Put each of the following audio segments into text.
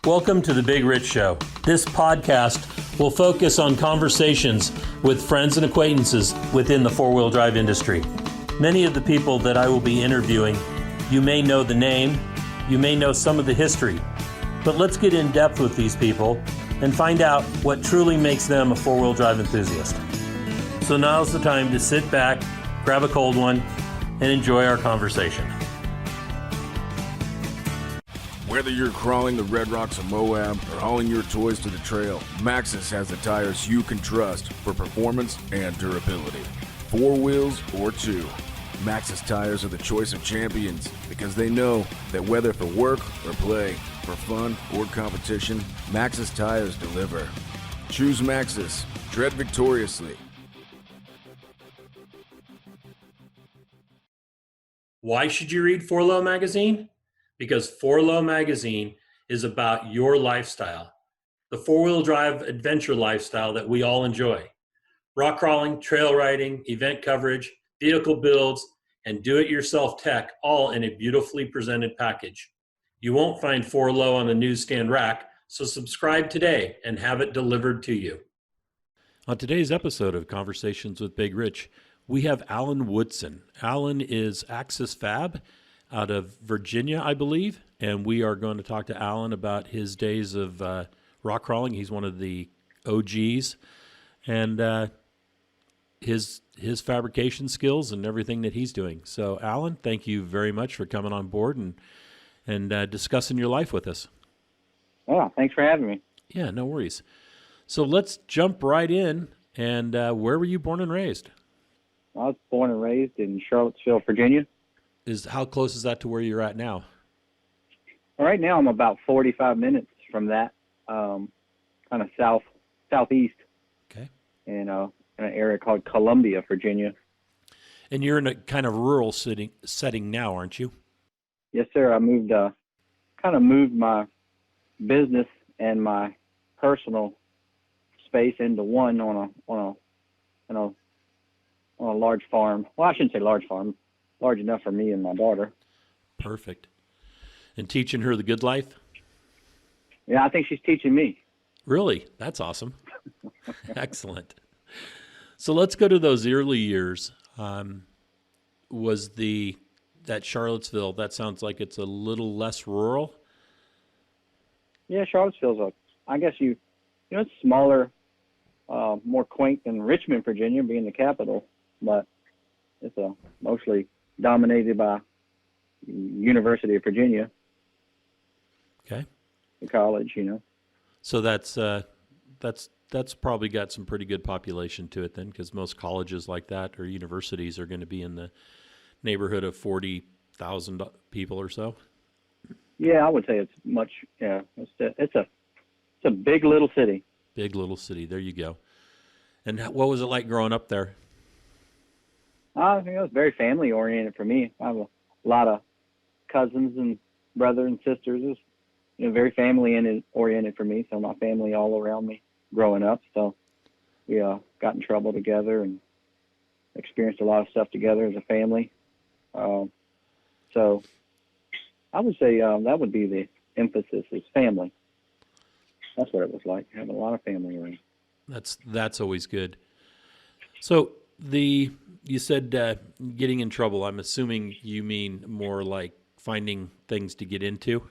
Welcome to The Big Rich Show. This podcast will focus on conversations with friends and acquaintances within the four-wheel drive industry. Many of the people that I will be interviewing, you may know the name, you may know some of the history, but let's get in depth with these people and find out what truly makes them a four-wheel drive enthusiast. So now's the time to sit back, grab a cold one, and enjoy our conversation. Whether you're crawling the red rocks of Moab or hauling your toys to the trail, Maxxis has the tires you can trust for performance and durability. 4 wheels or 2. Maxxis tires are the choice of champions because they know that whether for work or play, for fun or competition, Maxxis tires deliver. Choose Maxxis. Tread victoriously. Why should you read 4Low magazine? Because 4Low magazine is about your lifestyle, the four-wheel drive adventure lifestyle that we all enjoy. Rock crawling, trail riding, event coverage, vehicle builds, and do-it-yourself tech, all in a beautifully presented package. You won't find 4Low on the newsstand rack, so subscribe today and have it delivered to you. On today's episode of Conversations with Big Rich, we have Alan Woodson. Alan is Axis Fab out of Virginia, I believe, and we are going to talk to Alan about his days of rock crawling. He's one of the OGs, and his fabrication skills and everything that he's doing. So, Alan, thank you very much for coming on board and discussing your life with us. Oh, thanks for having me. Yeah, no worries. So let's jump right in. And where were you born and raised? I was born and raised in Charlottesville, Virginia. How close is that to where you're at now? Right now, I'm about 45 minutes from that, kind of southeast. Okay. In an area called Columbia, Virginia. And you're in a kind of rural setting now, aren't you? Yes, sir. I moved my business and my personal space into one on a large farm. Well, I shouldn't say large farm. Large enough for me and my daughter. Perfect. And teaching her the good life? Yeah, I think she's teaching me. Really? That's awesome. Excellent. So let's go to those early years. Was that Charlottesville, that sounds like it's a little less rural? Yeah, Charlottesville's it's smaller, more quaint than Richmond, Virginia, being the capital, but it's mostly dominated by University of Virginia. Okay. The college, So that's probably got some pretty good population to it then, because most colleges like that or universities are going to be in the neighborhood of 40,000 people or so. Yeah, I would say it's much. Yeah, it's a big little city. Big little city. There you go. And what was it like growing up there? I think it was very family oriented for me. I have a lot of cousins and brothers and sisters. It was, very family oriented for me. So my family all around me growing up. So we got in trouble together and experienced a lot of stuff together as a family. So I would say that would be the emphasis is family. That's what it was like, having a lot of family around. That's always good. So you said getting in trouble. I'm assuming you mean more like finding things to get into?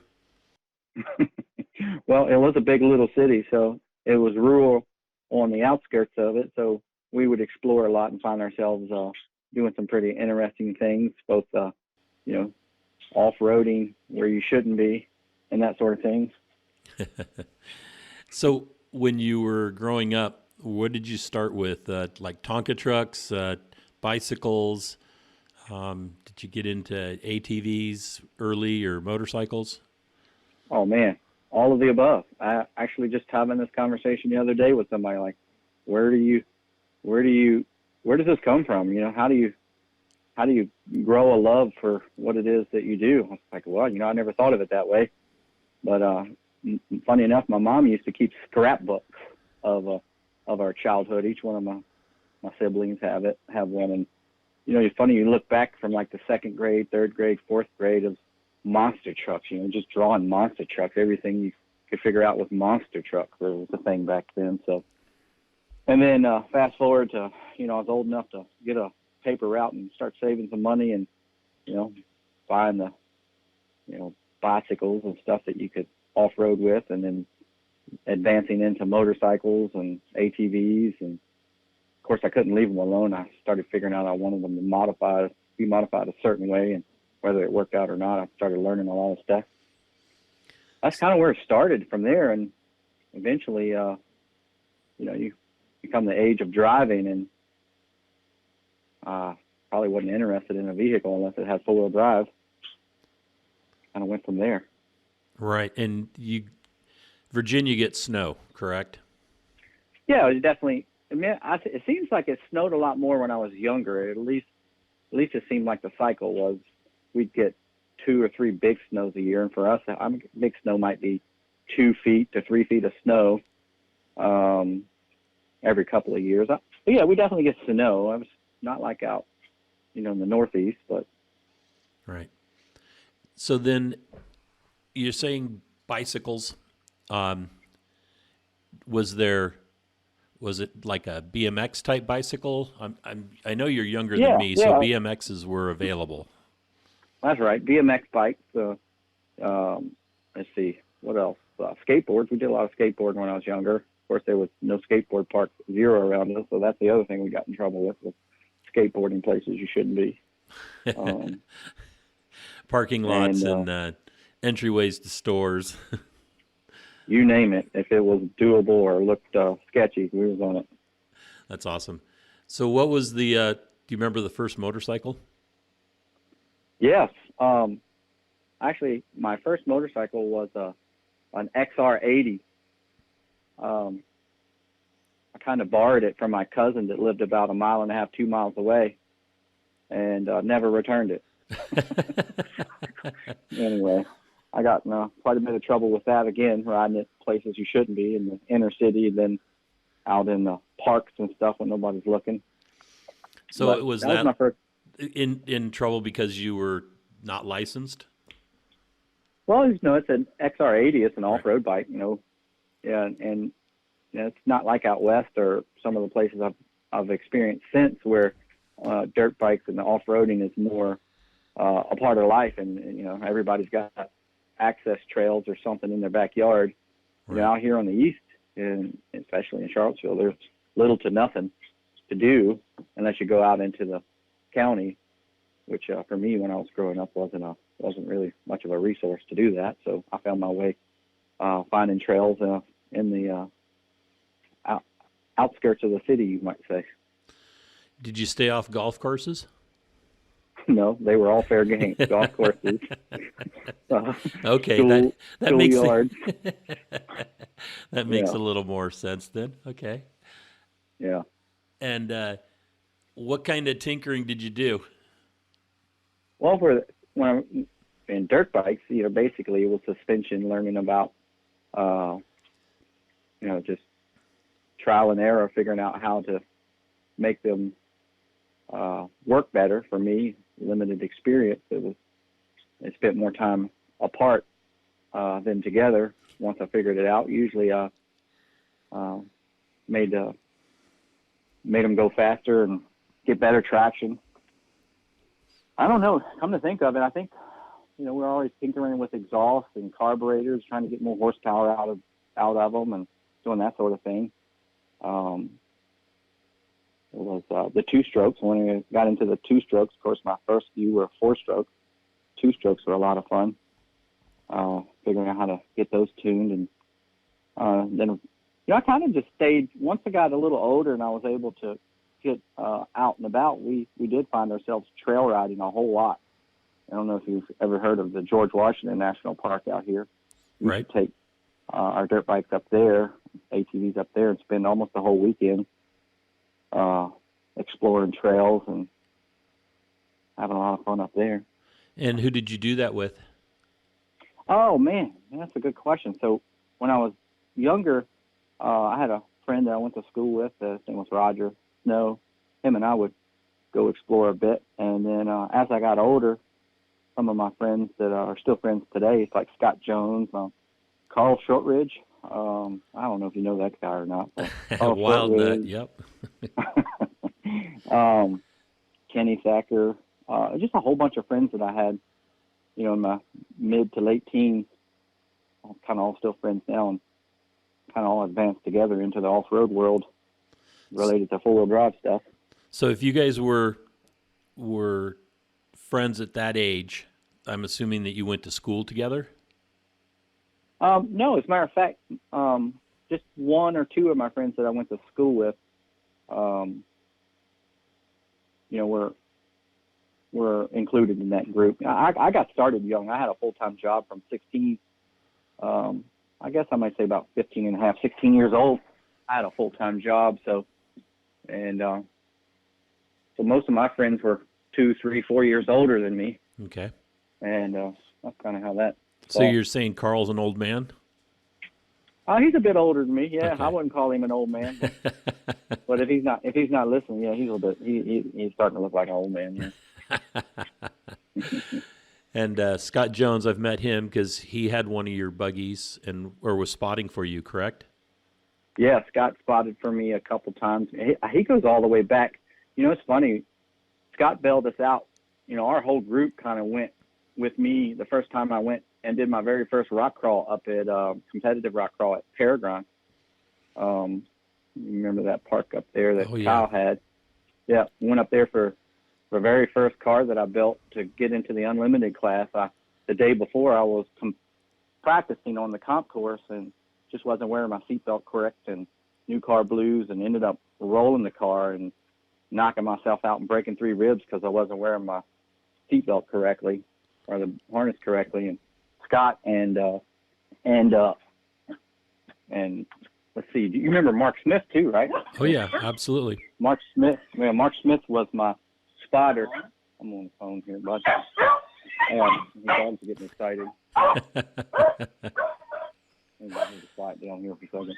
Well, it was a big little city, so it was rural on the outskirts of it. So we would explore a lot and find ourselves doing some pretty interesting things, both, off-roading where you shouldn't be and that sort of thing. So when you were growing up, what did you start with? Like Tonka trucks, bicycles? Did you get into ATVs early or motorcycles? Oh man, all of the above. I actually just having this conversation the other day with somebody like, where does this come from? How do you grow a love for what it is that you do? I was like, well, I never thought of it that way. But funny enough, my mom used to keep scrapbooks of our childhood. Each one of my siblings have one, and it's funny. You look back from like the second grade, third grade, fourth grade of monster trucks. Just drawing monster trucks. Everything you could figure out was monster truck. There was a thing back then. So, and then fast forward to, I was old enough to get a paper route and start saving some money and, buying the, bicycles and stuff that you could off-road with, and then advancing into motorcycles and ATVs. And of course I couldn't leave them alone. I started figuring out I wanted them to be modified a certain way, and whether it worked out or not, I started learning a lot of stuff. That's kind of where it started from there. And eventually, you become the age of driving, and probably wasn't interested in a vehicle unless it had four-wheel drive. Kind of went from there. Right. And Virginia gets snow, correct? Yeah, it definitely. I mean, it seems like it snowed a lot more when I was younger. At least it seemed like the cycle was we'd get 2 or 3 big snows a year, and for us, big snow might be 2 feet to 3 feet of snow every couple of years. But yeah, we definitely get snow. I was not like out, in the Northeast, but right. So then, you're saying bicycles. Was it like a BMX type bicycle? I know you're younger than me, so BMXs were available. That's right. BMX bikes. Let's see, what else? Skateboards. We did a lot of skateboarding when I was younger. Of course, there was no skateboard park, zero around us, so that's the other thing we got in trouble with skateboarding places you shouldn't be. Parking lots and entryways to stores. You name it. If it was doable or looked sketchy, we was on it. That's awesome. So what was do you remember the first motorcycle? Yes. Actually, my first motorcycle was an XR80. I kind of borrowed it from my cousin that lived about 1.5 miles, 2 miles away, and never returned it. Anyway, I got in quite a bit of trouble with that again, riding at places you shouldn't be in the inner city, and then out in the parks and stuff when nobody's looking. So but it was that was my first. In trouble because you were not licensed? Well, it's an XR80. It's an off-road bike, Yeah, and it's not like out west or some of the places I've experienced since where dirt bikes and the off-roading is more a part of life, and everybody's got access trails or something in their backyard. Right. Out here on the east, and especially in Charlottesville, there's little to nothing to do unless you go out into the county, which for me when I was growing up wasn't really much of a resource to do that. So I found my way finding trails in the outskirts of the city, you might say. Did you stay off golf courses? No, they were all fair game. Golf courses. Okay, school, that makes yards. That makes a little more sense then. Okay. Yeah. And what kind of tinkering did you do? Well, when I'm in dirt bikes, basically it was suspension, learning about, just trial and error, figuring out how to make them work better. For me, limited experience. I spent more time apart than together. Once I figured it out, usually I made them go faster and get better traction. I don't know. Come to think of it, I think we're always tinkering with exhaust and carburetors, trying to get more horsepower out of them, and doing that sort of thing. It was the 2-strokes. When I got into the 2-strokes, of course, my first few were 4-strokes. 2-strokes were a lot of fun. Figuring out how to get those tuned, and then I kind of just stayed. Once I got a little older and I was able to get out and about, we did find ourselves trail riding a whole lot. I don't know if you've ever heard of the George Washington National Park out here. We Right. used to take our dirt bikes up there, ATVs up there, and spend almost the whole weekend exploring trails and having a lot of fun up there. And who did you do that with? Oh, man, that's a good question. So when I was younger, I had a friend that I went to school with. His name was Roger Snow. Him and I would go explore a bit. And then as I got older, some of my friends that are still friends today, it's like Scott Jones, Carl Shortridge. I don't know if you know that guy or not. But Carl Wild nut, Shortridge, yep. Kenny Thacker, just a whole bunch of friends that I had, in my mid to late teens, kind of all still friends now, and kind of all advanced together into the off-road world related to four-wheel drive stuff. So if you guys were friends at that age, I'm assuming that you went to school together? No, as a matter of fact, just one or two of my friends that I went to school with, were included in that group. I got started young. I had a full-time job from 16. I guess I might say about 15 and a half, 16 years old. I had a full-time job. So most of my friends were 2, 3, 4 years older than me. Okay. And that's kind of how that. So you're saying Carl's an old man? He's a bit older than me. Yeah, Okay. I wouldn't call him an old man. But if he's not listening, yeah, he's a little bit. He's starting to look like an old man. Yeah. And Scott Jones, I've met him because he had one of your buggies or was spotting for you, correct? Yeah, Scott spotted for me a couple times. He goes all the way back. It's funny. Scott bailed us out. Our whole group kind of went with me the first time I went and did my very first rock crawl up at competitive rock crawl at Paragon. You remember that park up there that Kyle had? Yeah, went up there for the very first car that I built to get into the unlimited class. The day before I was practicing on the comp course and just wasn't wearing my seatbelt correct and new car blues, and ended up rolling the car and knocking myself out and breaking 3 ribs because I wasn't wearing my seatbelt correctly or the harness correctly. And Scott and let's see, do you remember Mark Smith too, right? Oh yeah, absolutely. Mark Smith was my spotter. I'm on the phone here, bud. The dogs are getting excited. I need to quiet down here for a second.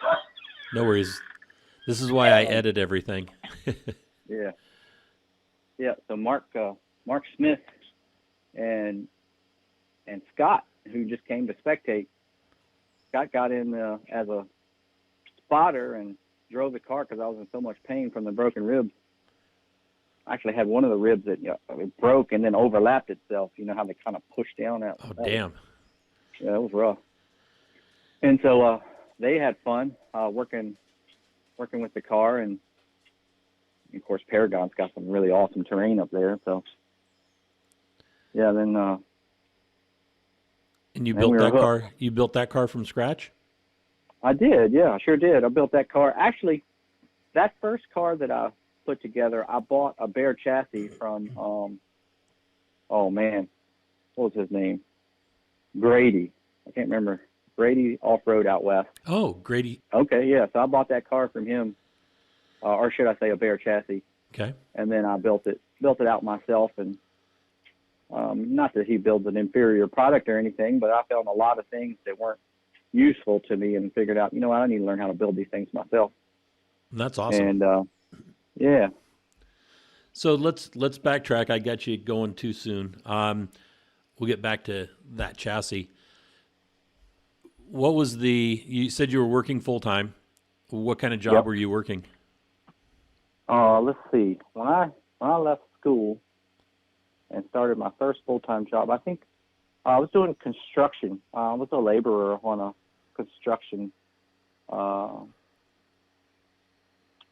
No worries. This is why I edit everything. Yeah. Yeah. So Mark Smith and Scott, who just came to spectate. Scott got in as a spotter and drove the car because I was in so much pain from the broken ribs. I actually had one of the ribs that it broke and then overlapped itself. You know how they kind of push down out. Oh, damn. Yeah, it was rough. And so they had fun working with the car, and of course Paragon's got some really awesome terrain up there. So yeah, then. And you built that car? You built that car from scratch? I did, yeah, I sure did. I built that car. Actually, that first car that I put together, I bought a bare chassis from, oh man, what was his name? Grady. I can't remember. Grady Off-Road out west. Oh, Grady. Okay, yeah. So I bought that car from him, or should I say a bare chassis. Okay. And then I built it out myself, and not that he builds an inferior product or anything, but I found a lot of things that weren't useful to me and figured out, I need to learn how to build these things myself. That's awesome. And yeah. So let's backtrack. I got you going too soon. We'll get back to that chassis. What was you said you were working full time. What kind of job were you working? Let's see. When I left school and started my first full-time job, I think I was doing construction. I was a laborer on a construction.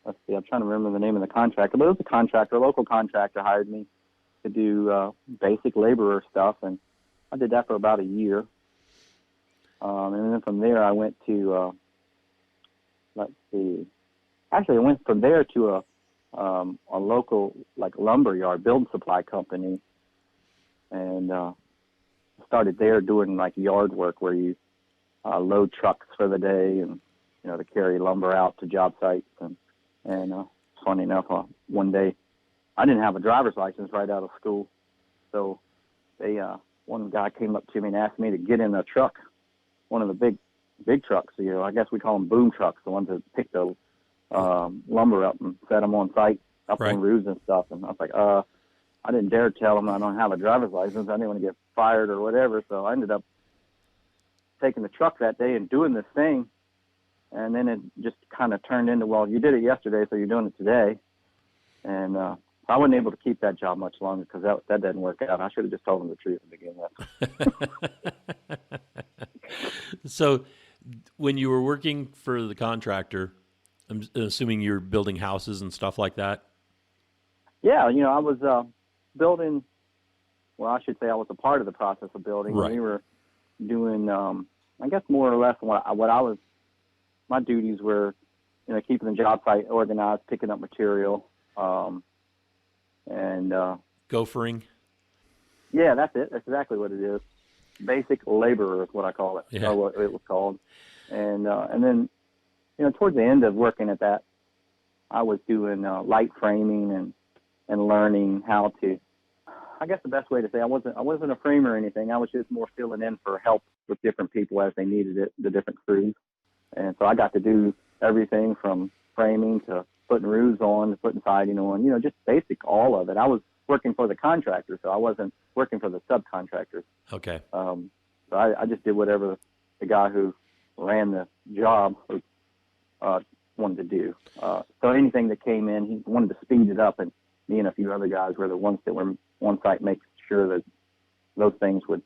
Let's see, I'm trying to remember the name of the contractor, but it was a contractor, a local contractor hired me to do basic laborer stuff, and I did that for about a year. And then from there, I went to, let's see, actually I went from there to a local lumber yard, building supply company, and started there doing yard work where you load trucks for the day and to carry lumber out to job sites. And funny enough, one day I didn't have a driver's license right out of school, so one guy came up to me and asked me to get in a truck, one of the big trucks. I guess we call them boom trucks, the ones that pick the lumber up and set them on site up on roofs and stuff. And I was like, I didn't dare tell him I don't have a driver's license. I didn't want to get fired or whatever. So I ended up taking the truck that day and doing this thing. And then it just kind of turned into, well, you did it yesterday, so you're doing it today. And I wasn't able to keep that job much longer because that didn't work out. I should have just told them the truth to begin with. So when you were working for the contractor, I'm assuming you're building houses and stuff like that? Yeah, I was building, well, I should say I was a part of the process of building. Right. We were doing, I guess more or less what I was, my duties were, keeping the job site organized, picking up material, and Gophering? Yeah, that's it. That's exactly what it is. Basic laborer is what I call it, or what it was called. And then, towards the end of working at that, I was doing light framing and learning how to. I guess the best way to say I wasn't a framer or anything. I was just more filling in for help with different people as they needed it, the different crews. And so I got to do everything from framing to putting roofs on, to putting siding on, just basic all of it. I was working for the contractor, so I wasn't working for the subcontractors. Okay. So I just did whatever the guy who ran the job wanted to do. So anything that came in, he wanted to speed it up, and me and a few other guys were the ones that were on site making sure that those things would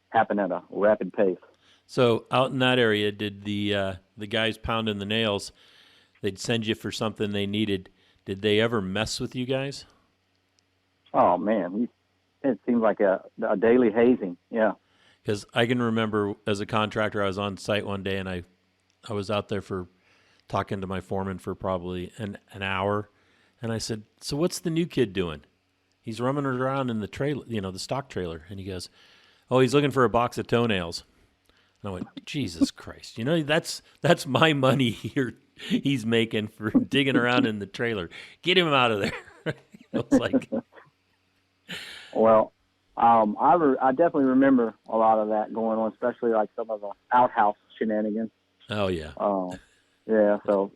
happen at a rapid pace. So out in that area, did the guys pounding the nails, they'd send you for something they needed, did they ever mess with you guys? Oh, man, it seemed like a daily hazing, yeah. Because I can remember as a contractor, I was on site one day, and I was out there for talking to my foreman for probably an hour, and I said, so what's the new kid doing? He's roaming around in the trailer, the stock trailer, and he goes, oh, he's looking for a box of toenails. And I went, Jesus Christ, that's my money here he's making for digging around in the trailer. Get him out of there. I was like... Well, I definitely remember a lot of that going on, especially like some of the outhouse shenanigans. Oh, yeah. Yeah, so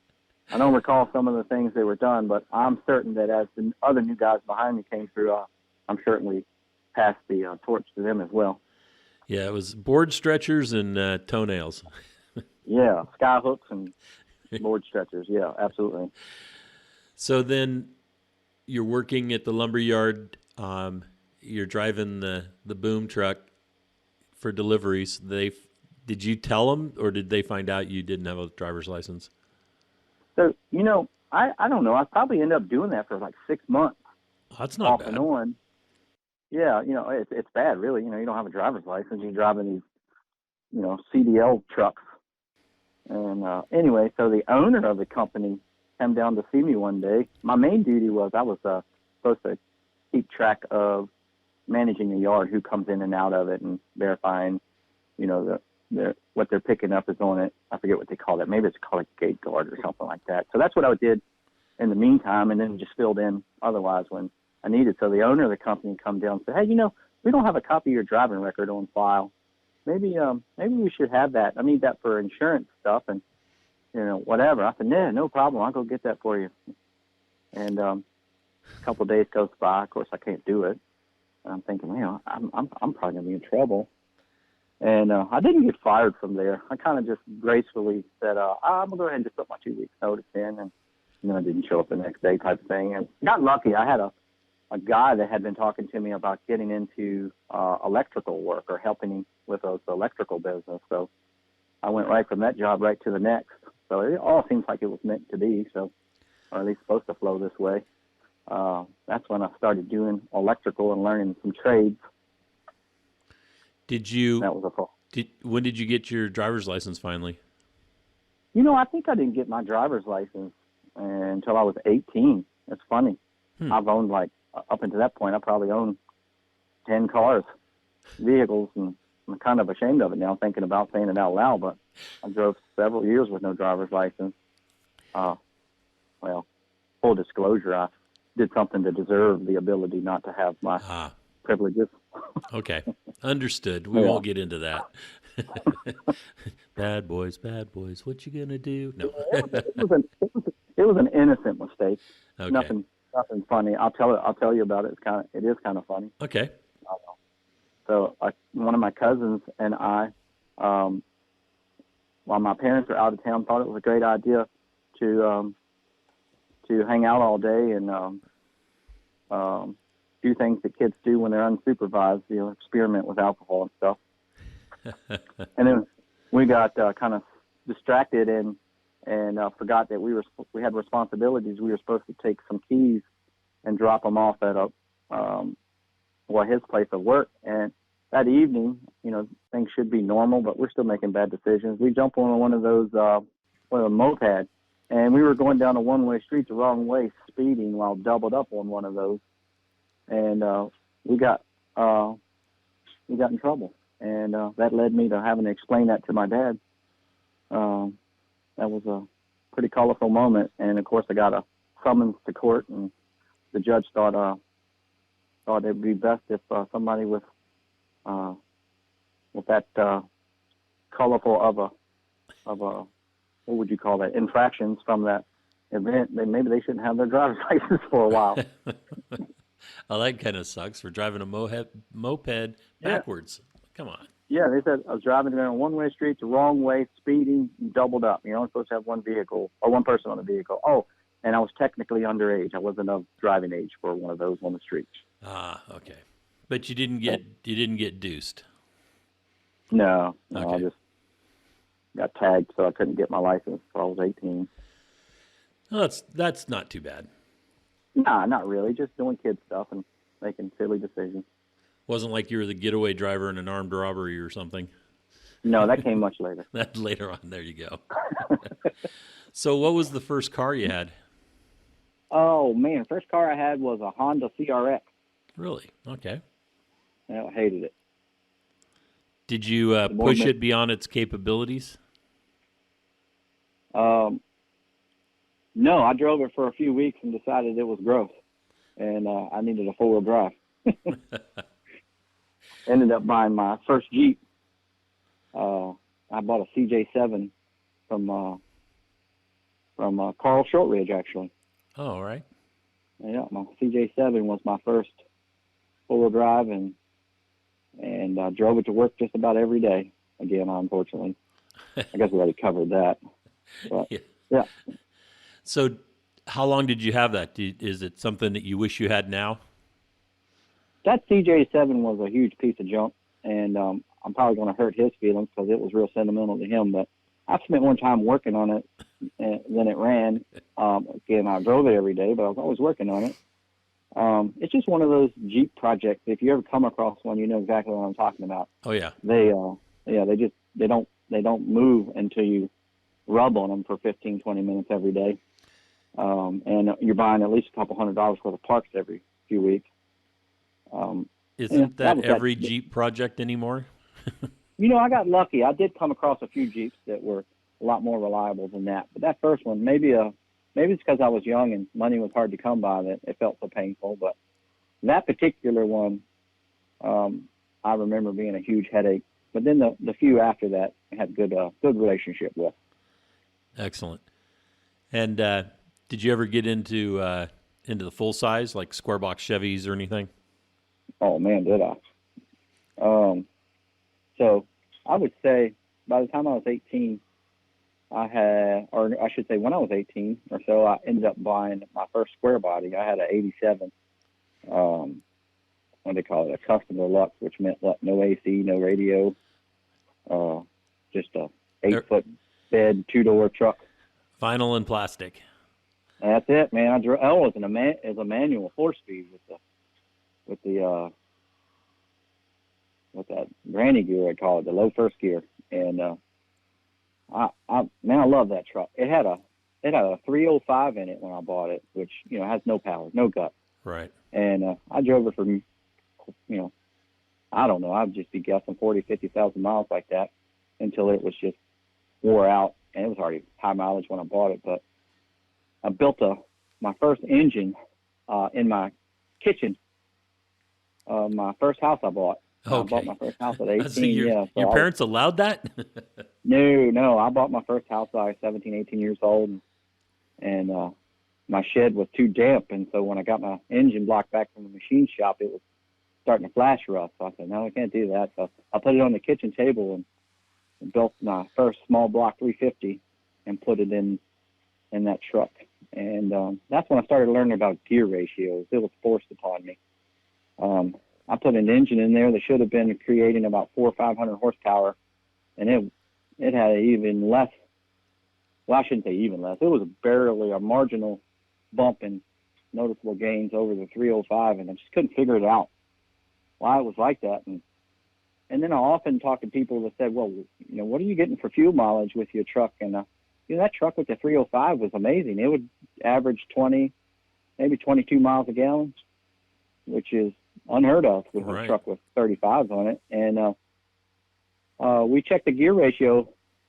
I don't recall some of the things that were done, but I'm certain that as the other new guys behind me came through, I'm certainly passed the torch to them as well. Yeah, it was board stretchers and toenails. Yeah, sky hooks and board stretchers. Yeah, absolutely. So then you're working at the lumber yard. You're driving the boom truck for deliveries. Did you tell them, or did they find out you didn't have a driver's license? So, I don't know. I probably ended up doing that for like 6 months. Oh, that's not off bad. And on. Yeah, it's bad, really. You don't have a driver's license. You're driving these, CDL trucks. And anyway, so the owner of the company came down to see me one day. My main duty was I was supposed to keep track of managing the yard, who comes in and out of it, and verifying, what they're picking up is on it. I forget what they call it. Maybe it's called a gate guard or something like that. So that's what I did in the meantime, and then just filled in otherwise when I needed. So the owner of the company come down and said, hey, we don't have a copy of your driving record on file. Maybe we should have that. I need that for insurance stuff and, whatever. I said, no problem. I'll go get that for you. And a couple of days goes by. Of course, I can't do it. And I'm thinking, I'm probably going to be in trouble. And I didn't get fired from there. I kind of just gracefully said, I'm going to go ahead and just put my 2 weeks notice in. And I didn't show up the next day type of thing. And got lucky. I had a guy that had been talking to me about getting into electrical work or helping him with his electrical business. So I went right from that job right to the next. So it all seems like it was meant to be, or at least supposed to flow this way. That's when I started doing electrical and learning some trades. Did you? That was a fall. When did you get your driver's license finally? I think I didn't get my driver's license until I was 18. It's funny. I've owned up until that point, I probably owned 10 cars, vehicles, and I'm kind of ashamed of it now, thinking about saying it out loud, but I drove several years with no driver's license. Well, full disclosure, I did something to deserve the ability not to have my privileges. Okay, understood. We won't get into that. Bad boys, what you gonna do? No. It was an innocent mistake. Okay. Nothing funny. I'll tell you about it. It is kind of funny. Okay. So one of my cousins and I while my parents were out of town, thought it was a great idea to hang out all day and do things that kids do when they're unsupervised, experiment with alcohol and stuff. And then we got kind of distracted and forgot that we had responsibilities. We were supposed to take some keys and drop them off at his place of work. And that evening, things should be normal, but we're still making bad decisions. We jumped on one of those, a moped, and we were going down a one-way street the wrong way, speeding while doubled up on one of those. And we got in trouble. And that led me to having to explain that to my dad. That was a pretty colorful moment. And of course I got a summons to court, and the judge thought it would be best if somebody with that colorful of a what would you call that, infractions from that event, maybe they shouldn't have their driver's license for a while. Oh, that kind of sucks for driving a moped backwards. Yeah. Come on. Yeah, they said I was driving down a one-way street the wrong way, speeding, doubled up. You're only supposed to have one vehicle or one person on the vehicle. Oh, and I was technically underage. I wasn't of driving age for one of those on the street. Ah, okay. But you didn't get deuced. No, okay. I just got tagged, so I couldn't get my license until I was 18. Well, that's not too bad. Nah, not really. Just doing kid stuff and making silly decisions. Wasn't like you were the getaway driver in an armed robbery or something. No, that came much later. That later on. There you go. So what was the first car you had? Oh, man. First car I had was a Honda CRX. Really? Okay. I hated it. Did you push it beyond its capabilities? No, I drove it for a few weeks and decided it was gross, and I needed a four-wheel drive. Ended up buying my first Jeep. I bought a CJ7 from Carl Shortridge, actually. Oh, all right. Yeah, my CJ7 was my first four-wheel drive, and I drove it to work just about every day. Again, unfortunately. I guess we already covered that. But, yeah. So how long did you have that? Is it something that you wish you had now? That CJ7 was a huge piece of junk, and I'm probably going to hurt his feelings because it was real sentimental to him. But I spent more time working on it than it ran. Again, I drove it every day, but I was always working on it. It's just one of those Jeep projects. If you ever come across one, you know exactly what I'm talking about. Oh yeah. They don't move until you rub on them for 15, 20 minutes every day. And you're buying at least a couple $100 worth of parts every few weeks. Isn't that every Jeep project anymore? I got lucky. I did come across a few Jeeps that were a lot more reliable than that. But that first one, maybe it's because I was young and money was hard to come by that it felt so painful. But that particular one, I remember being a huge headache. But then the few after that, I had good relationship with. Excellent. And did you ever get into the full size, like square box Chevys or anything? Oh man, did I? So I would say by the time I was 18, when I was 18 or so, I ended up buying my first square body. I had an 87, what do they call it? A custom deluxe, which meant no AC, no radio, just a 8-foot bed, 2-door truck. Vinyl and plastic. That's it, man. It was a manual 4-speed with that granny gear, I call it, the low first gear. And I love that truck. It had a 305 in it when I bought it, which has no power, no gut. Right. And I drove it for I don't know, I'd just be guessing 50,000 miles like that until it was just wore out, and it was already high mileage when I bought it. But I built my first engine in my kitchen. My first house I bought. Okay. I bought my first house at 18. So your parents allowed that? No. I bought my first house when I was 17, 18 years old, and my shed was too damp. And so when I got my engine block back from the machine shop, it was starting to flash rust. So I said, no, I can't do that. So I put it on the kitchen table, and built my first small block 350 and put it in that truck. And that's when I started learning about gear ratios. It was forced upon me. I put an engine in there that should have been creating about 400 or 500 horsepower, and it had even less. Well, I shouldn't say even less. It was barely a marginal bump in noticeable gains over the 305, and I just couldn't figure it out why it was like that. And then I often talk to people that said, well, what are you getting for fuel mileage with your truck? And that truck with the 305 was amazing. It would average 20, maybe 22 miles a gallon, which is unheard of with a truck with 35s on it. And we checked the gear ratio.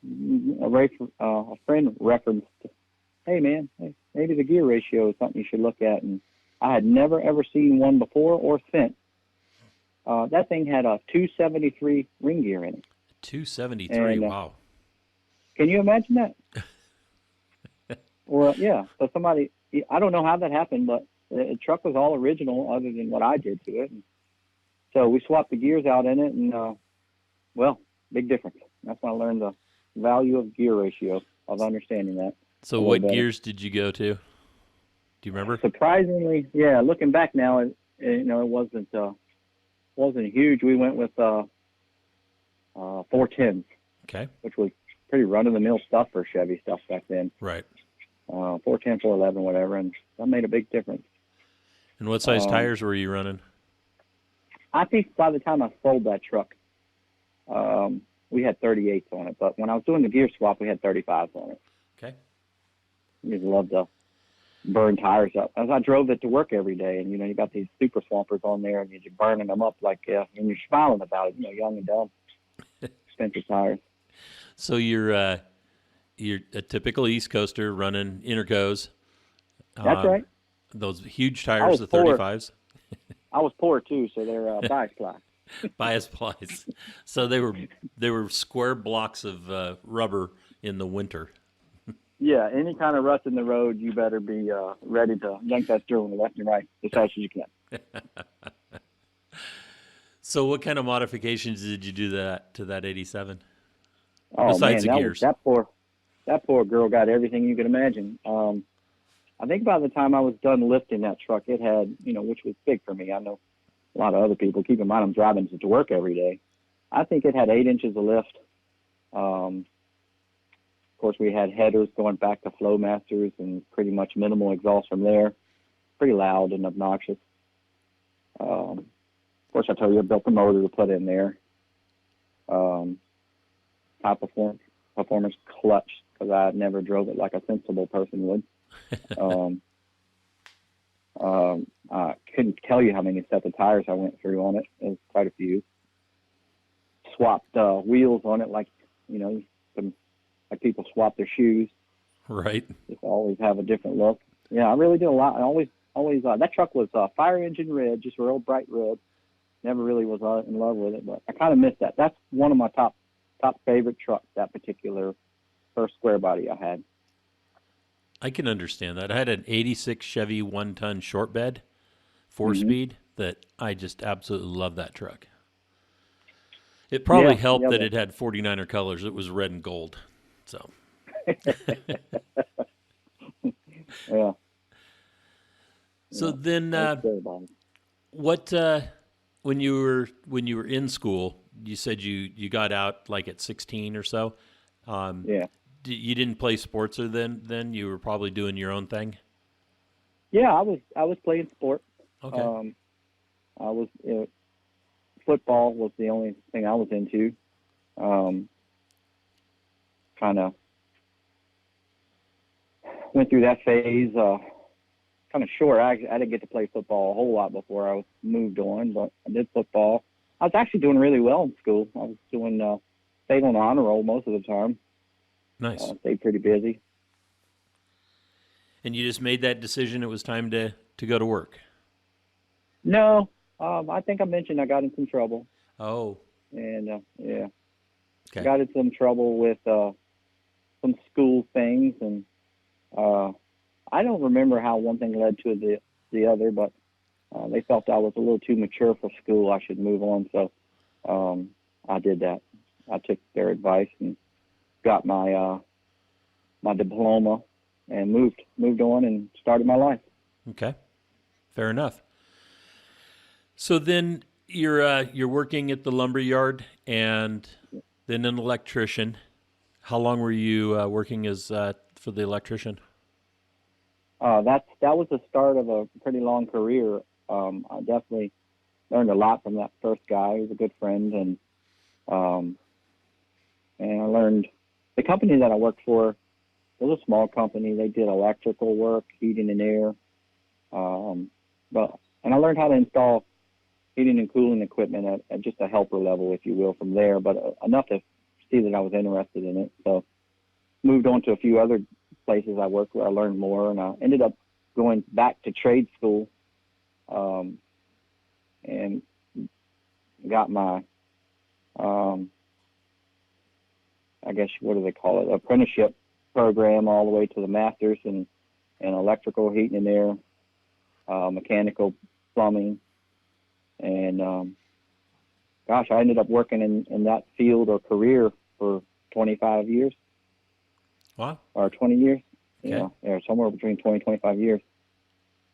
A friend referenced, hey man, maybe the gear ratio is something you should look at. And I had never ever seen one before or since. That thing had a 273 ring gear in it. 273, and, wow. Can you imagine that? Well, yeah. So somebody, I don't know how that happened, but the truck was all original other than what I did to it. And so we swapped the gears out in it, and well, big difference. That's when I learned the value of gear ratio, of understanding that. So what gears did you go to? Do you remember? Surprisingly, yeah. Looking back now, it wasn't huge. We went with 410s. Okay. Which was pretty run-of-the-mill stuff for Chevy stuff back then. Right. 410, 411, whatever, and that made a big difference. And what size tires were you running? I think by the time I sold that truck, we had 38s on it. But when I was doing the gear swap, we had 35s on it. Okay. I just loved to burn tires up. As I drove it to work every day, and, you got these super swampers on there, and you're just burning them up and you're smiling about it, young and dumb. Expensive tires. So you're a typical East Coaster running intercos. That's right. Those huge tires, the 35s. I was poor too, so they're bias ply. Bias plies. So they were square blocks of rubber in the winter. Yeah, any kind of rust in the road, you better be ready to yank that steering wheel left and right as fast as you can. So what kind of modifications did you do to that 87? Oh, Besides man, the gears. That poor girl got everything you could imagine. I think by the time I was done lifting that truck, it had, which was big for me. I know a lot of other people. Keep in mind, I'm driving to work every day. I think it had 8 inches of lift. Of course, we had headers going back to Flowmasters and pretty much minimal exhaust from there. Pretty loud and obnoxious. Of course, I told you I built the motor to put in there. High performance clutch, because I never drove it like a sensible person would. I couldn't tell you how many sets of tires I went through on it. It was quite a few. Swapped wheels on it like people swap their shoes. Right. Just always have a different look. Yeah, I really did a lot. I always that truck was fire engine red, just real bright red. Never really was in love with it, but I kind of missed that. That's one of my top favorite trucks, that particular first square body I had. I can understand that. I had an 86 Chevy 1-ton short bed, 4-speed, that I just absolutely love that truck. It probably helped that it had 49er colors. It was red and gold. So. Yeah. So then, what when you were in school, you said you got out like at 16 or so. Yeah. You didn't play sports or then you were probably doing your own thing. Yeah, I was playing sport. Okay. I was football was the only thing I was into. Kind of went through that phase. Kind of short. I didn't get to play football a whole lot before I moved on, but I did football. I was actually doing really well in school. I was doing stayed on the honor roll most of the time. Nice. Stayed pretty busy. And you just made that decision it was time to go to work? No. I think I mentioned I got in some trouble. Oh. And, yeah. Okay. Got in some trouble with some school things. And I don't remember how one thing led to the other, but they felt I was a little too mature for school. I should move on. So I did that. I took their advice and got my my diploma and moved on and started my life. Okay, fair enough. So then you're working at the lumber yard and then an electrician. How long were you working as for the electrician? That was the start of a pretty long career. I definitely learned a lot from that first guy. He was a good friend, and I learned the company that I worked for was a small company. They did electrical work, heating and air, and I learned how to install heating and cooling equipment at just a helper level, if you will, from there, but enough to see that I was interested in it. So moved on to a few other places I worked where I learned more, and I ended up going back to trade school and got my, I guess, what do they call it, apprenticeship program all the way to the master's in electrical, heating and air, mechanical, plumbing. And gosh, I ended up working in that field or career for 25 years. Wow. Or 20 years. Okay. Yeah, somewhere between 20 and 25 years.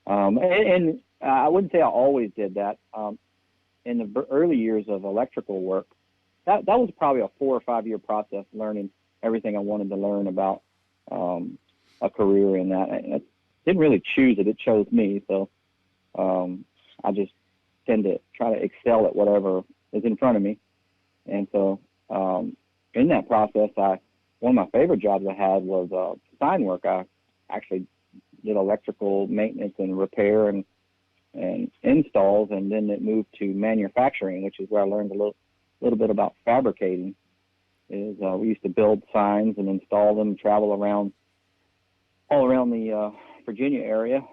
And I wouldn't say I always did that. In the early years of electrical work, that was probably a 4 or 5 year process, learning everything I wanted to learn about a career in that. And I didn't really choose it; it chose me. So I just tend to try to excel at whatever is in front of me. And so in that process, one of my favorite jobs I had was sign work. I actually did electrical maintenance and repair and installs, and then it moved to manufacturing, which is where I learned a little bit about fabricating. We used to build signs and install them, travel all around the Virginia area,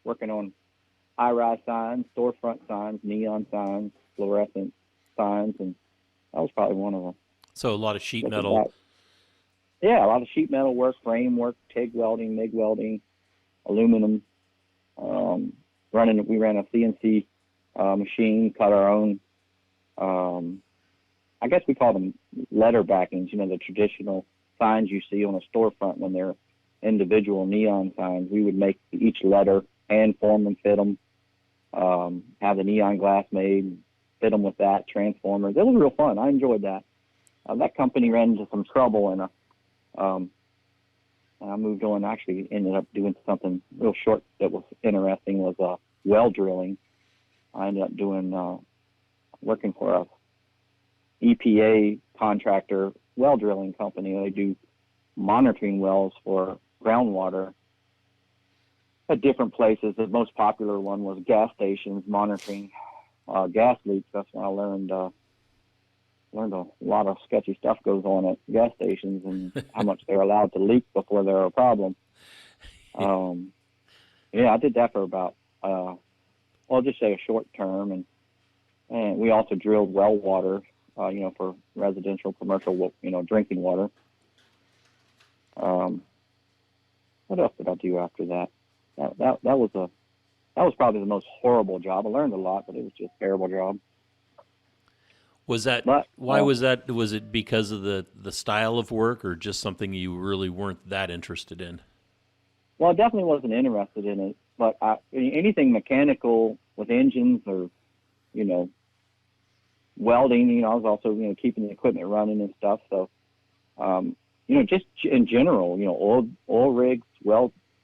working on high-rise signs, storefront signs, neon signs, fluorescent signs, and that was probably one of them. So a lot of sheet metal. Yeah, a lot of sheet metal work, frame work, TIG welding, MIG welding, aluminum. We ran a CNC machine, cut our own. I guess we call them letter backings. The traditional signs you see on a storefront when they're individual neon signs. We would make each letter, hand form them, fit them, have the neon glass made, fit them with that, transformers. It was real fun. I enjoyed that. That company ran into some trouble, and I moved on. Actually ended up doing something real short that was interesting, was well drilling. I ended up doing working for a EPA contractor well drilling company. They do monitoring wells for groundwater at different places. The most popular one was gas stations, monitoring gas leaks. That's when I learned a lot of sketchy stuff goes on at gas stations and how much they're allowed to leak before they're a problem. I did that for about, I'll just say a short term. And we also drilled well water, for residential, commercial, drinking water. What else did I do after that? That was probably the most horrible job. I learned a lot, but it was just a terrible job. Was that why was that? Was it because of the style of work, or just something you really weren't that interested in? Well, I definitely wasn't interested in it, but anything mechanical with engines or, welding, I was also, keeping the equipment running and stuff. So, just in general, oil rigs,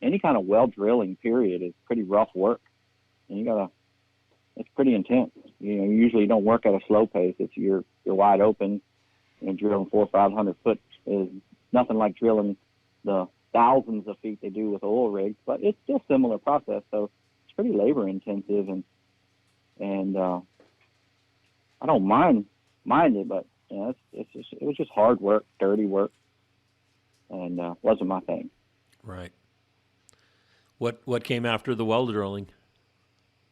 any kind of well drilling period is pretty rough work. And it's pretty intense. You usually don't work at a slow pace. You're wide open. Drilling 400 or 500 foot is nothing like drilling the thousands of feet they do with oil rigs, but it's still a similar process. So it's pretty labor intensive, and I don't mind it, but it was just hard work, dirty work, and wasn't my thing. Right. What came after the well drilling?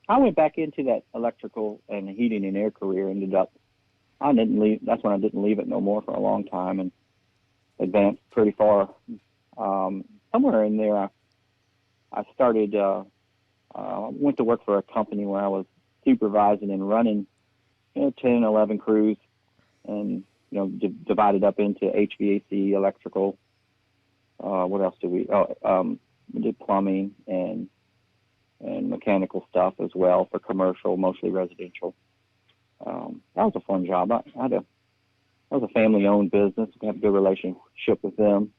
I went back into that electrical and heating and air career. I didn't leave. That's when I didn't leave it no more for a long time, and advanced pretty far. Somewhere in there, I started. Went to work for a company where I was supervising and running, 10, 11 crews, and divided up into HVAC, electrical. What else did we? We did plumbing and mechanical stuff as well for commercial, mostly residential. That was a fun job. That was a family-owned business. We had a good relationship with them.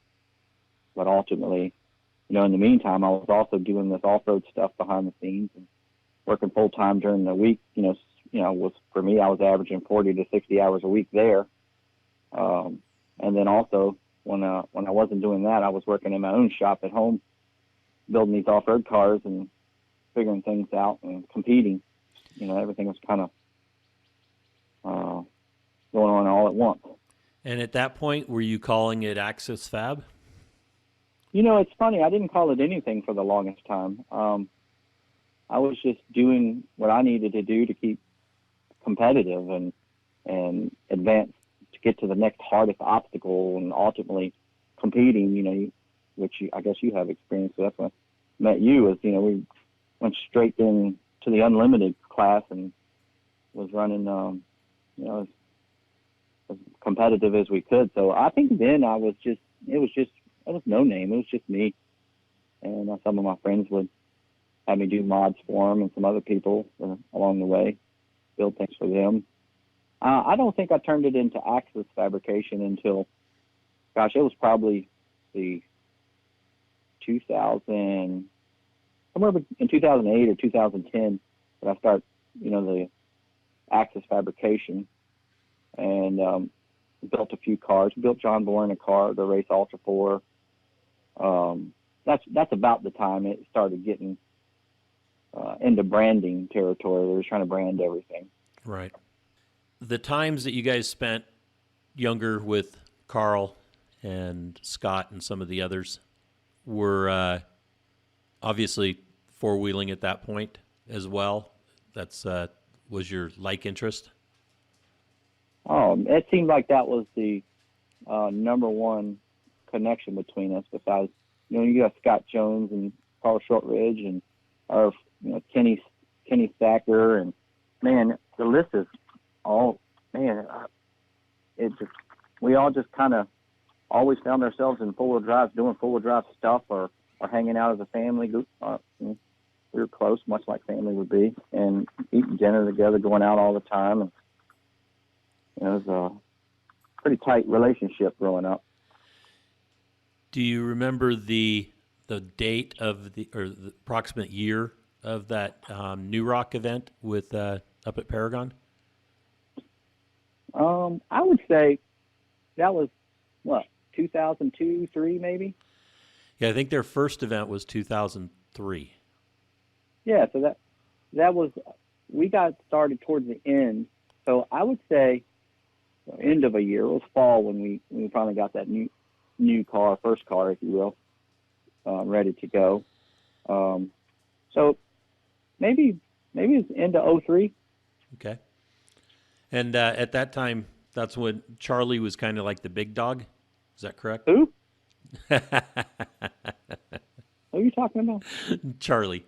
But ultimately, in the meantime, I was also doing this off-road stuff behind the scenes and working full-time during the week. For me, I was averaging 40 to 60 hours a week there. And then also, when I wasn't doing that, I was working in my own shop at home, building these off-road cars and figuring things out and competing. Everything was kind of going on all at once. And at that point, were you calling it Axis Fab? It's funny. I didn't call it anything for the longest time. I was just doing what I needed to do to keep competitive and advance to get to the next hardest obstacle, and ultimately competing. Which I guess you have experience with. That's when I met you. We went straight in to the unlimited class and was running, as competitive as we could. So I think then it was no name. It was just me. And some of my friends would have me do mods for them and some other people along the way, build things for them. I don't think I turned it into Axis Fabrication until, it was probably the somewhere in 2008 or 2010 that I started, the Axis Fabrication, and built a few cars. Built John Bourne a car, the Race Ultra 4. That's about the time it started getting into branding territory. We were trying to brand everything. Right. The times that you guys spent younger with Carl and Scott and some of the others were obviously four-wheeling at that point as well. That's was your like interest? It seemed like that was the number one connection between us. Besides, you got Scott Jones and Carl Shortridge and Kenny Thacker, and man, the list is we all just kind of always found ourselves in four-wheel drives, doing four-wheel drive stuff, or hanging out as a family. We were close, much like family would be, and eating dinner together, going out all the time, and it was a pretty tight relationship growing up. Do you remember the date of the approximate year of that New Rock event with up at Paragon? I would say that was 2002, 3 maybe. Yeah, I think their first event was 2003. Yeah, so that was, we got started towards the end. So I would say end of a year. It was fall when we finally got that new car, first car, if you will, ready to go. So maybe it's end of 03. Okay. And at that time, that's when Charlie was kind of like the big dog. Is that correct? Who? Who are you talking about? Charlie.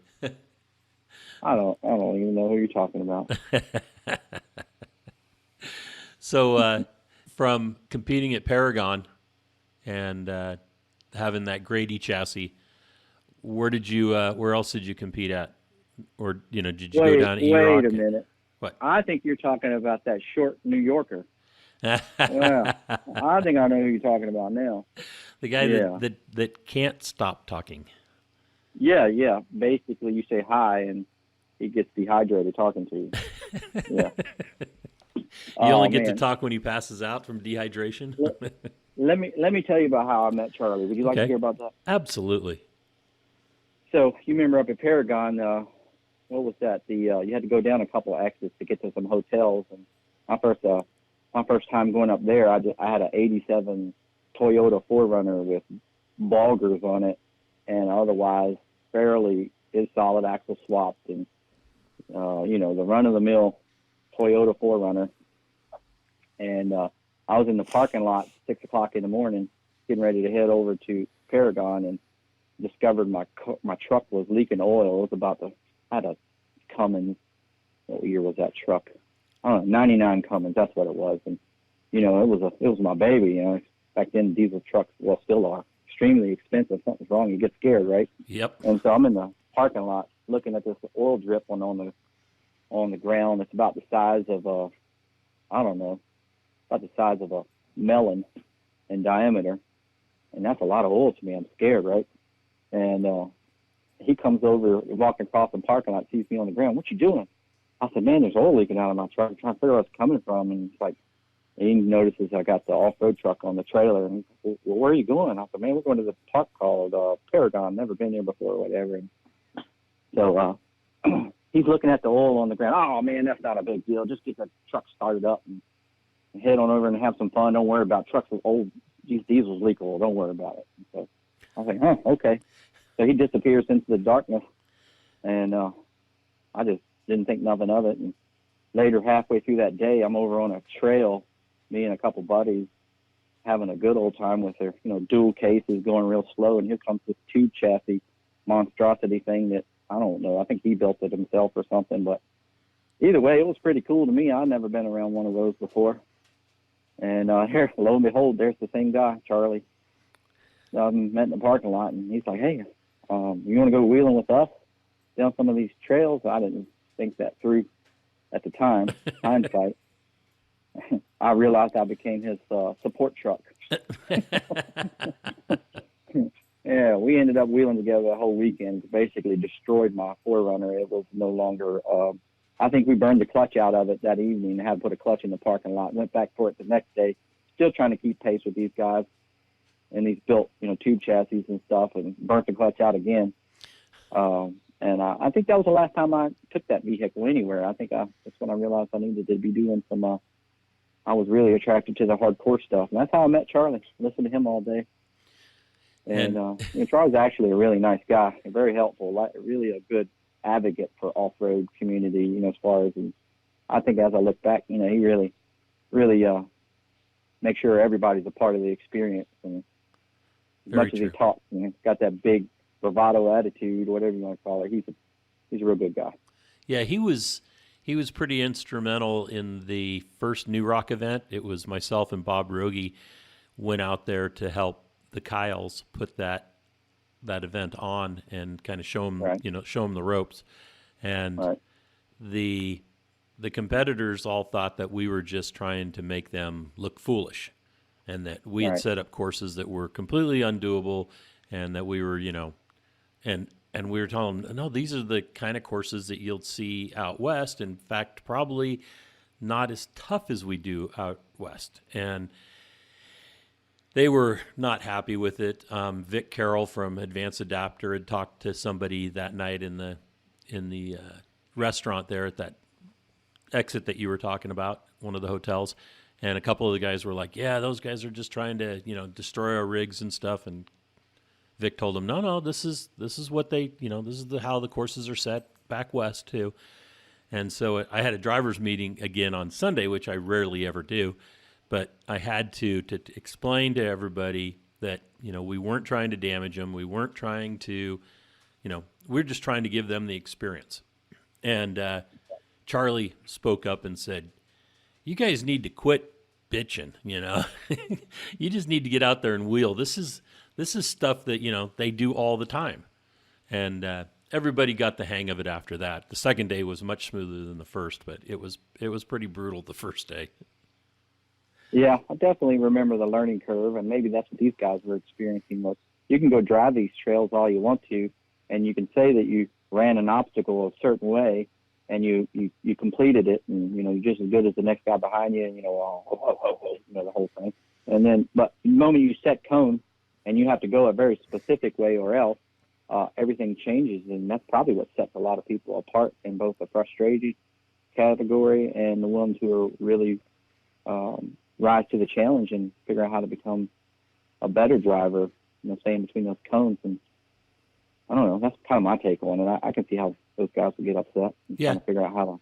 I don't even know who you're talking about. So from competing at Paragon and having that Grady chassis, where else did you compete at? Or, did you go down to E-Rock? Wait a minute. What? I think you're talking about that short New Yorker. Well, I think I know who you're talking about now. The guy that can't stop talking. Yeah. Basically, you say hi, and he gets dehydrated talking to you. Yeah. You only get to talk when he passes out from dehydration? Let me tell you about how I met Charlie. Would you like to hear about that? Absolutely. So you remember up at Paragon, what was that? You had to go down a couple of exits to get to some hotels. And my first time going up there, I had an '87 Toyota 4Runner with boggers on it, and otherwise fairly is solid axle swapped, and the run-of-the-mill Toyota 4Runner. And I was in the parking lot 6 o'clock in the morning, getting ready to head over to Paragon, and discovered my truck was leaking oil. It was I had a Cummins. What year was that truck? I don't know, 99 Cummins. That's what it was. And it was my baby. Back then diesel trucks, well, still are extremely expensive. Something's wrong, you get scared, right? Yep. And so I'm in the parking lot looking at this oil drip on the ground. It's about the size of about the size of a melon in diameter, and that's a lot of oil to me. I'm scared, right? And he comes over, walking across the parking lot, sees me on the ground. What you doing? I said, man, there's oil leaking out of my truck. I'm trying to figure out where it's coming from. And it's like, he notices I got the off-road truck on the trailer. And he's like, well, where are you going? I said, man, we're going to this park called Paragon. Never been there before or whatever. And so he's looking at the oil on the ground. Oh, man, that's not a big deal. Just get the truck started up and head on over and have some fun. Don't worry about it. Trucks with old, these diesels leak oil. Don't worry about it. And so I was like, oh, okay. So he disappears into the darkness, and I just didn't think nothing of it. And later, halfway through that day, I'm over on a trail, me and a couple buddies, having a good old time with her, dual cases going real slow, and here comes this tube chassis monstrosity thing that, I don't know, I think he built it himself or something, but either way, it was pretty cool to me. I'd never been around one of those before. And here, lo and behold, there's the same guy, Charlie. Met in the parking lot, and he's like, hey, you want to go wheeling with us down some of these trails? I didn't think that through at the time, hindsight. I realized I became his support truck. Yeah, we ended up wheeling together the whole weekend. Basically destroyed my 4Runner. It was no longer, I think we burned the clutch out of it that evening and had to put a clutch in the parking lot. Went back for it the next day, still trying to keep pace with these guys. And these built, tube chassis and stuff, and burnt the clutch out again. And I think that was the last time I took that vehicle anywhere. I think that's when I realized I needed to be doing some, I was really attracted to the hardcore stuff. And that's how I met Charlie. Listened to him all day. And Charlie's actually a really nice guy, very helpful, really a good advocate for off-road community, as far as, I think as I look back, he really, really makes sure everybody's a part of the experience. And as much as he talks, got that big bravado attitude, whatever you want to call it. He's a real good guy. Yeah, he was pretty instrumental in the first New Rock event. It was myself and Bob Rogie went out there to help the Kyles put that event on and kind of show them, right. Show them the ropes. And right. the competitors all thought that we were just trying to make them look foolish, and that we had set up courses that were completely undoable, and that we were, and we were telling them, no, these are the kind of courses that you'll see out west. In fact, probably not as tough as we do out west. And they were not happy with it. Vic Carroll from Advanced Adapter had talked to somebody that night in the restaurant there at that exit that you were talking about, one of the hotels. And a couple of the guys were like, yeah, those guys are just trying to, destroy our rigs and stuff. And Vic told them, no, this is what they, this is how the courses are set back west too. And so I had a driver's meeting again on Sunday, which I rarely ever do, but I had to explain to everybody that, we weren't trying to damage them. We weren't trying to, we're just trying to give them the experience. And Charlie spoke up and said, you guys need to quit bitching, You just need to get out there and wheel. This is stuff that, they do all the time. And everybody got the hang of it after that. The second day was much smoother than the first, but it was pretty brutal the first day. Yeah, I definitely remember the learning curve, and maybe that's what these guys were experiencing. Was you can go drive these trails all you want to, and you can say that you ran an obstacle a certain way, and you completed it, and you're just as good as the next guy behind you, and the whole thing. And then, but the moment you set cone, and you have to go a very specific way, or else everything changes, and that's probably what sets a lot of people apart in both the frustrated category and the ones who are really rise to the challenge and figure out how to become a better driver. Staying between those cones, and I don't know. That's kind of my take on it. I can see how those guys would get upset and trying to figure out how to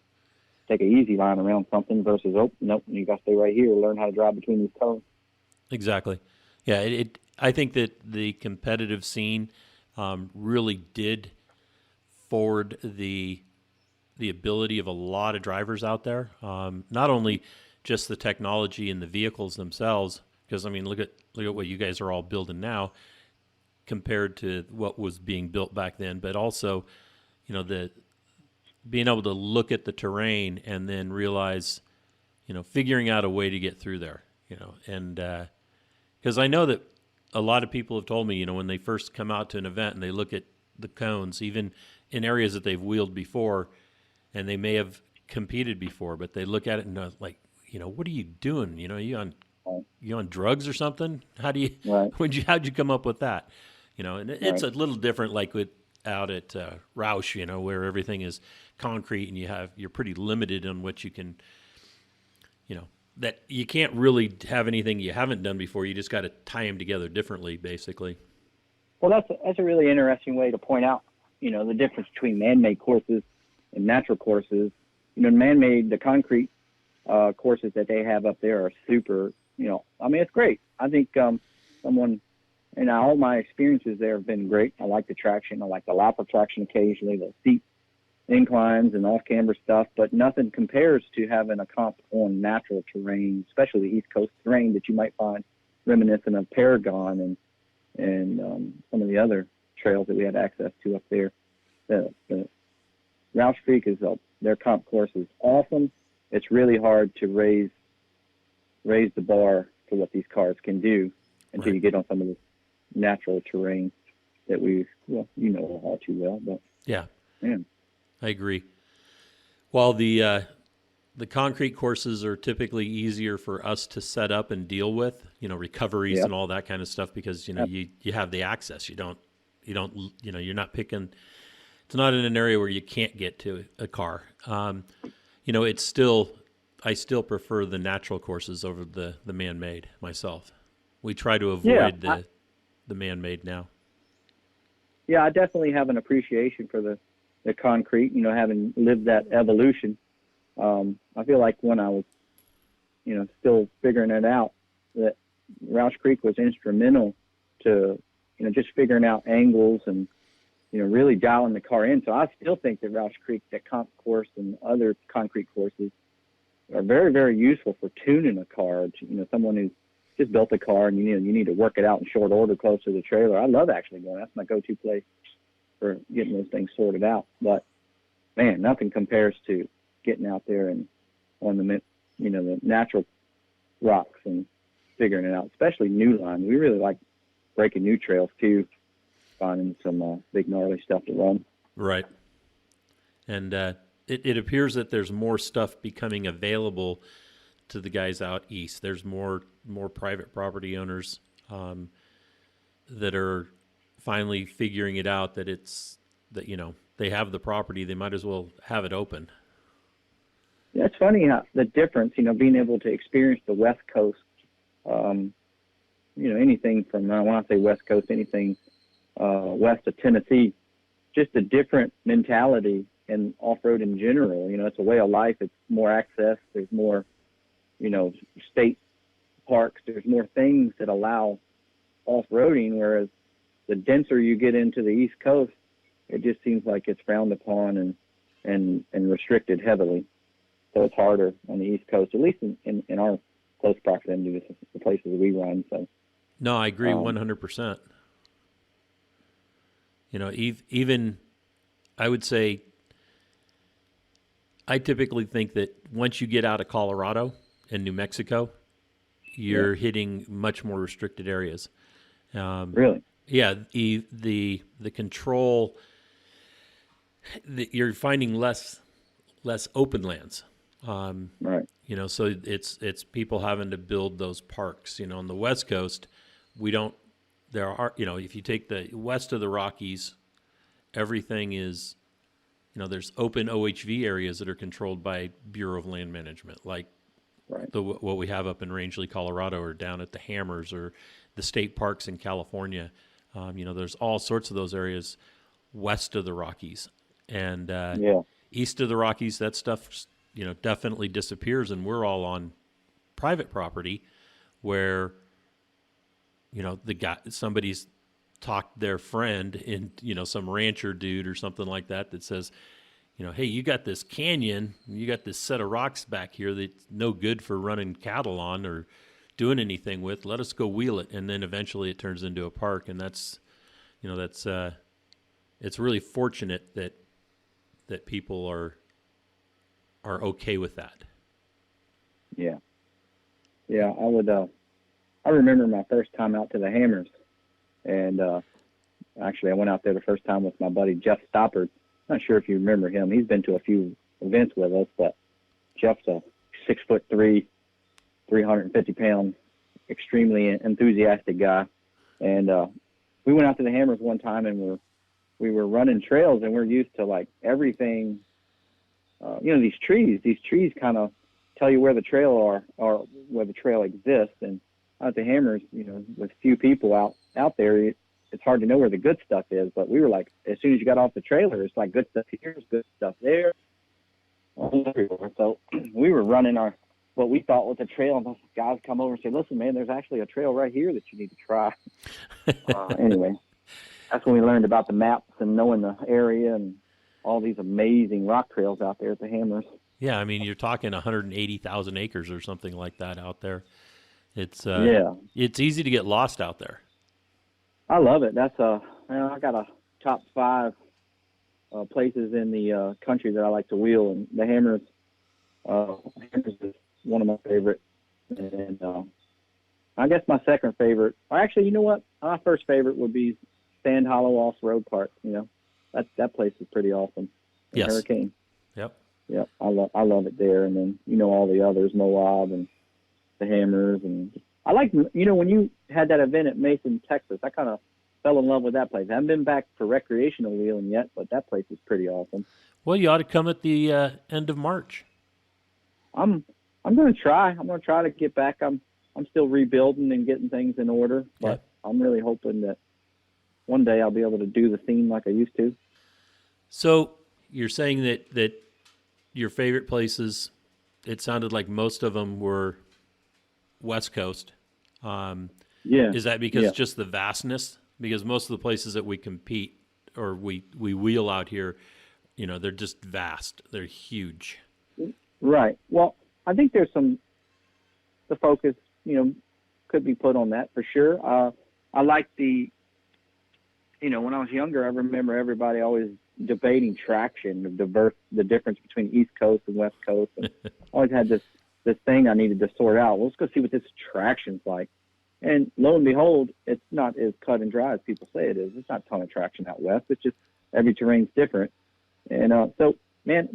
take an easy line around something versus, oh, nope, you got to stay right here, learn how to drive between these cones. Exactly. Yeah, I think that the competitive scene really did forward the ability of a lot of drivers out there. Not only just the technology in the vehicles themselves. Because I mean, look at what you guys are all building now, compared to what was being built back then. But also, the being able to look at the terrain and then realize, figuring out a way to get through there. And because I know that a lot of people have told me, when they first come out to an event and they look at the cones, even in areas that they've wheeled before, and they may have competed before, but they look at it and like, what are you doing? You on drugs or something? How do you? Right. How'd you come up with that? And it's Right. a little different, like out at Roush, where everything is concrete and you're pretty limited on what you can, that you can't really have anything you haven't done before. You just got to tie them together differently, basically. Well, that's a really interesting way to point out, the difference between man-made courses and natural courses. Man-made, the concrete courses that they have up there are super, it's great. I think all my experiences there have been great. I like the traction. I like the lapper traction occasionally, the steep inclines and off-camber stuff, but nothing compares to having a comp on natural terrain, especially the East Coast terrain that you might find reminiscent of Paragon and some of the other trails that we had access to up there. The Roush Creek their comp course is awesome. It's really hard to raise the bar for what these cars can do until you get on some of this natural terrain that all too well. But yeah, man, I agree. While the concrete courses are typically easier for us to set up and deal with, recoveries and all that kind of stuff, because you have the access. You're not picking. It's not in an area where you can't get to a car. It's still, I still prefer the natural courses over the man-made myself. We try to avoid the man-made now. Yeah, I definitely have an appreciation for the concrete, having lived that evolution. I feel like when I was, still figuring it out, that Roush Creek was instrumental to, just figuring out angles and, really dialing the car in. So I still think that Roush Creek, that comp course and other concrete courses are very, very useful for tuning a car. Someone who's just built a car and you need to work it out in short order close to the trailer. I love actually going. That's my go-to place for getting those things sorted out. But man, nothing compares to getting out there and on the natural rocks and figuring it out, especially new line. We really like breaking new trails too, finding some big gnarly stuff to run. Right. And it appears that there's more stuff becoming available to the guys out east. There's more private property owners that are finally figuring it out that they have the property, they might as well have it open. Yeah, it's funny how the difference, being able to experience the West Coast, anything from, when I say West Coast, anything west of Tennessee, just a different mentality and off-road in general. It's a way of life. It's more access. There's more, state parks. There's more things that allow off-roading, whereas the denser you get into the East Coast, it just seems like it's frowned upon and restricted heavily. So it's harder on the East Coast, at least in our close proximity to the places we run. So no, I agree 100%. Even I would say, I typically think that once you get out of Colorado and New Mexico, you're hitting much more restricted areas. Really? Yeah, the control, you're finding less open lands. Right. So it's people having to build those parks. On the West Coast, there are, if you take the west of the Rockies, everything is, there's open OHV areas that are controlled by Bureau of Land Management, like Right. what we have up in Rangeley, Colorado, or down at the Hammers, or the state parks in California. There's all sorts of those areas west of the Rockies, and east of the Rockies, that stuff, definitely disappears, and we're all on private property where, somebody's talked their friend in, some rancher dude or something like that says, hey, you got this canyon, you got this set of rocks back here that's no good for running cattle on or doing anything with. Let us go wheel it. And then eventually it turns into a park. And that's, it's really fortunate that people are okay with that. Yeah. Yeah. I remember my first time out to the Hammers, and actually I went out there the first time with my buddy Jeff Stoppard. Not sure if you remember him. He's been to a few events with us, but Jeff's a 6'3", 350-pound, extremely enthusiastic guy. And we went out to the Hammers one time, and we were running trails, and we're used to like everything. These trees kind of tell you where the trail are or where the trail exists. And out at the Hammers, with few people out there, it's hard to know where the good stuff is. But we were like, as soon as you got off the trailer, it's like good stuff here, good stuff there, all everywhere. So we were running what we thought was a trail, and those guys come over and say, "Listen, man, there's actually a trail right here that you need to try." Anyway, that's when we learned about the maps and knowing the area and all these amazing rock trails out there at the Hammers. Yeah, I mean, you're talking 180,000 acres or something like that out there. It's It's easy to get lost out there. I love it. That's I got a top 5 places in the country that I like to wheel, and the Hammers is one of my favorite. And I guess my second favorite, or actually, you know what? My first favorite would be Sand Hollow Off Road Park. That place is pretty awesome. Yes. Hurricane. Yep. I love it there. And then all the others, Moab and the Hammers, and I like when you had that event at Mason, Texas. I kind of fell in love with that place. I haven't been back for recreational wheeling yet, but that place is pretty awesome. Well, you ought to come at the end of March. I'm going to try. I'm going to try to get back. I'm still rebuilding and getting things in order, but I'm really hoping that one day I'll be able to do the theme like I used to. So you're saying that your favorite places, it sounded like most of them were West Coast. Is that because just the vastness? Because most of the places that we compete or we wheel out here, they're just vast. They're huge. Right. Well, I think there's the focus, could be put on that for sure. I like when I was younger, I remember everybody always debating traction, the difference between East Coast and West Coast. And I always had this thing I needed to sort out. Well, let's go see what this traction's like. And lo and behold, it's not as cut and dry as people say it is. It's not a ton of traction out west. It's just every terrain's different. And so, man,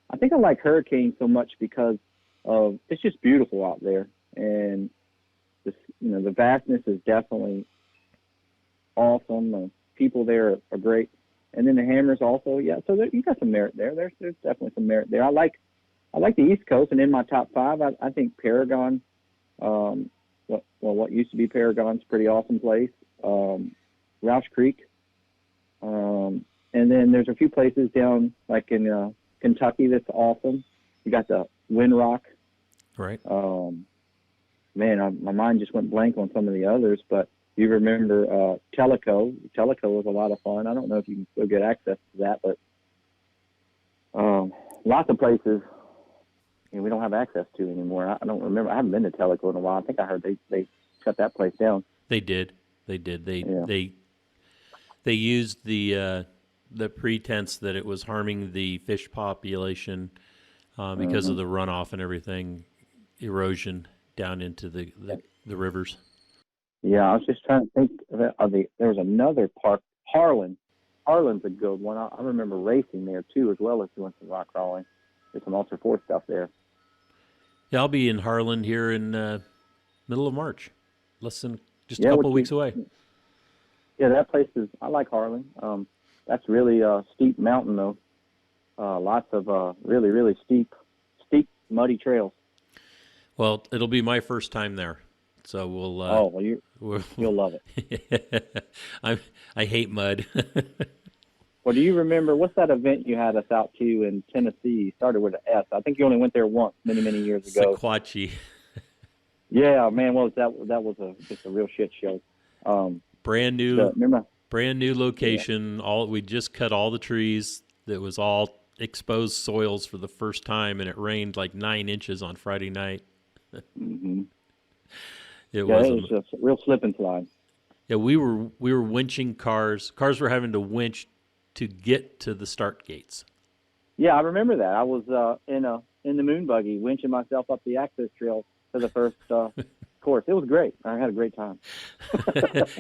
I think I like Hurricane so much because it's just beautiful out there. And the vastness is definitely awesome. The people there are great. And then the Hammers also, so you got some merit there. There's definitely some merit there. I like the East Coast, and in my top 5, I think Paragon, what used to be Paragon's a pretty awesome place. Roush Creek. And then there's a few places down like in Kentucky that's awesome. You got the Wind Rock. Right. My mind just went blank on some of the others, but you remember Tellico. Tellico was a lot of fun. I don't know if you can still get access to that, but lots of places we don't have access to anymore. I don't remember. I haven't been to Tellico in a while. I think I heard they shut that place down. They did. They used the pretense that it was harming the fish population because of the runoff and everything, erosion down into the rivers. Yeah, I was just trying to think there was another park, Harlan. Harlan's a good one. I remember racing there too, as well as doing some rock crawling. There's some Ultra 4 stuff there. Yeah, I'll be in Harlan here in middle of March. Just a couple of weeks away. Yeah, that place I like Harlan. That's really a steep mountain though. Lots of really, really steep, muddy trails. Well, it'll be my first time there. So you'll love it. I hate mud. Well, do you remember what's that event you had us out to in Tennessee? You started with an S. I think you only went there once, many years ago. Sequatchie. Yeah, man. Well, that was just a real shit show. Brand new location. Yeah. We just cut all the trees. That was all exposed soils for the first time, and it rained like 9 inches on Friday night. Mm-hmm. It Yeah, was it was just a real slip and slide. yeah. We were winching cars. Cars were having to winch to get to the start gates. Yeah, I remember that. I was in the moon buggy winching myself up the access trail for the first course. It was great. I had a great time.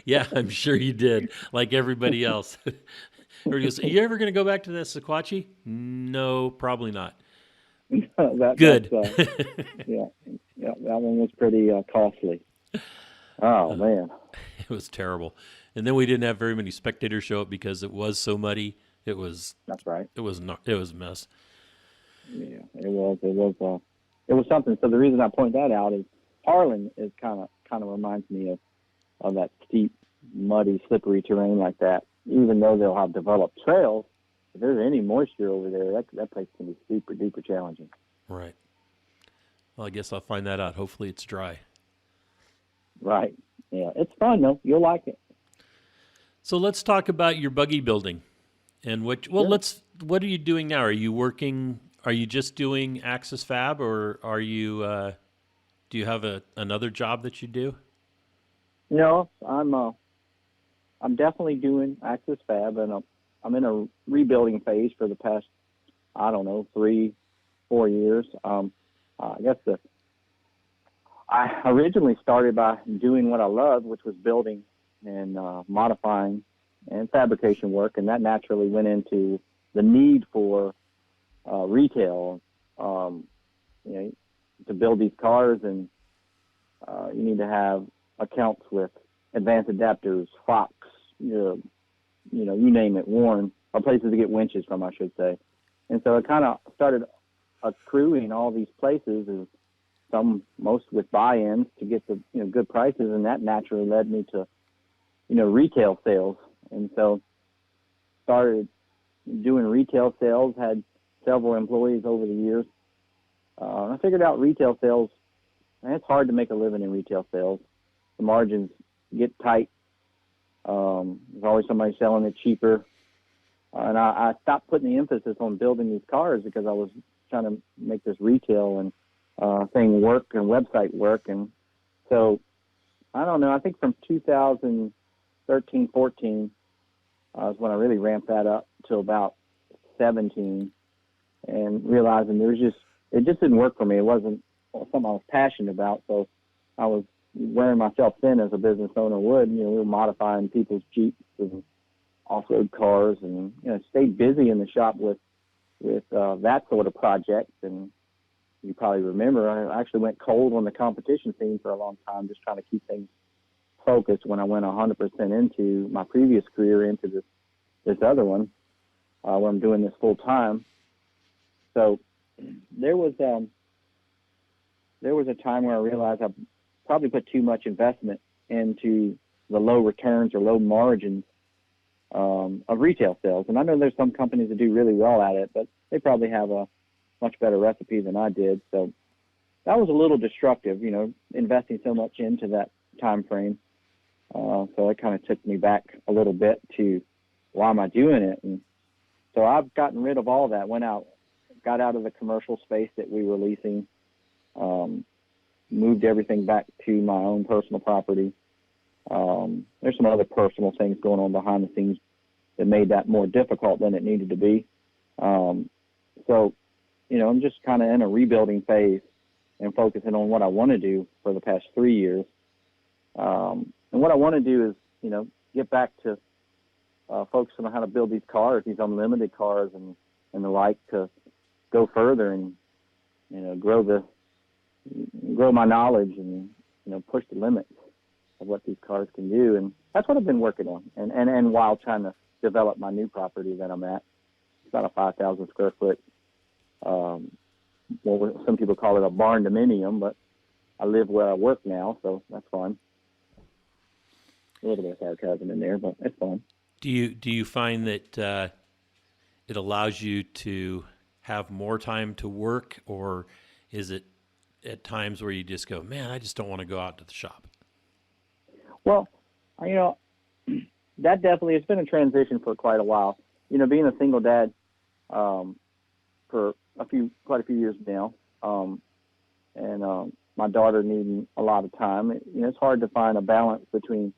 Yeah, I'm sure you did, like everybody else. Everybody goes, "Are you ever going to go back to the Sequatchie?" No, probably not. Good. Yeah, yeah, that one was pretty costly. Oh man. It was terrible. And then we didn't have very many spectators show up because it was so muddy. That's right. It was not. It was a mess. Yeah, it was something. So the reason I point that out is Harlan is kind of reminds me of that steep, muddy, slippery terrain like that. Even though they'll have developed trails, if there's any moisture over there, that place can be super duper challenging. Right. Well, I guess I'll find that out. Hopefully, it's dry. Right. Yeah, it's fun though. You'll like it. So let's talk about your buggy building, and what. Well, Sure. What are you doing now? Are you working? Are you just doing Axis Fab, or are you? Do you have another job that you do? No, I'm definitely doing Axis Fab, and I'm in a rebuilding phase for the past, I don't know, 3-4 years. I guess I originally started by doing what I loved, which was building and modifying and fabrication work, and that naturally went into the need for retail. You know, to build these cars, and you need to have accounts with advanced adapters, Fox, you name it, Warren, or places to get winches from, I should say. And so it kind of started accruing all these places, and most with buy-ins to get the good prices, and that naturally led me to retail sales. And so started doing retail sales, had several employees over the years. I figured out retail sales, and it's hard to make a living in retail sales. The margins get tight. There's always somebody selling it cheaper. And I stopped putting the emphasis on building these cars because I was trying to make this retail and thing work and website work. And so, I don't know, I think from 2013, 14 is when I really ramped that up to about 17, and realizing it just didn't work for me. It wasn't something I was passionate about. So I was wearing myself thin as a business owner would. We were modifying people's Jeeps and off-road cars, and stayed busy in the shop with that sort of project. And you probably remember I actually went cold on the competition scene for a long time, just trying to keep things focused when I went 100% into my previous career, into this other one, where I'm doing this full time. So there was a time where I realized I probably put too much investment into the low returns or low margins of retail sales. And I know there's some companies that do really well at it, but they probably have a much better recipe than I did. So that was a little destructive, investing so much into that time frame. So it kind of took me back a little bit to, why am I doing it? And so I've gotten rid of all that, got out of the commercial space that we were leasing, moved everything back to my own personal property. There's some other personal things going on behind the scenes that made that more difficult than it needed to be. So, I'm just kind of in a rebuilding phase and focusing on what I want to do for the past 3 years. And what I want to do is, get back to focusing on how to build these cars, these unlimited cars and the like, to go further and, grow my knowledge and, push the limits of what these cars can do. And that's what I've been working on. And while trying to develop my new property that I'm at, it's about a 5,000 square foot, some people call it a barn dominium, but I live where I work now, so that's fun. A little bit of sarcasm in there, but it's fun. Do you find that it allows you to have more time to work, or is it at times where you just go, man, I just don't want to go out to the shop? Well, that definitely, it's been a transition for quite a while. Being a single dad, for quite a few years now. And my daughter needing a lot of time. It's hard to find a balance between,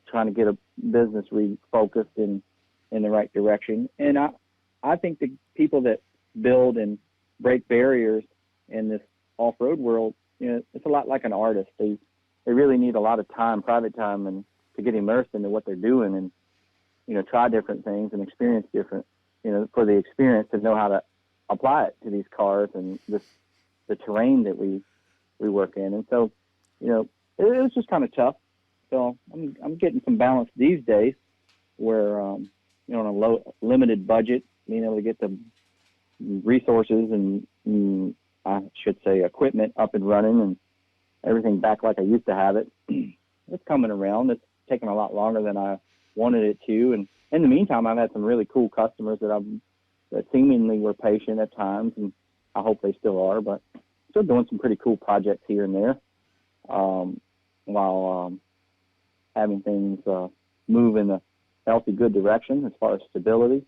trying to get a business refocused in the right direction. And I think the people that build and break barriers in this off-road world, it's a lot like an artist. They really need a lot of time, private time, and to get immersed into what they're doing and, try different things and experience different, for the experience to know how to apply it to these cars and the terrain that we work in. And so, it was just kind of tough. So I'm getting some balance these days where, on a limited budget, being able to get the resources and I should say equipment up and running and everything back like I used to have it. It's coming around. It's taken a lot longer than I wanted it to. And in the meantime, I've had some really cool customers that seemingly were patient at times, and I hope they still are, but still doing some pretty cool projects here and there, while having things move in a healthy, good direction as far as stability.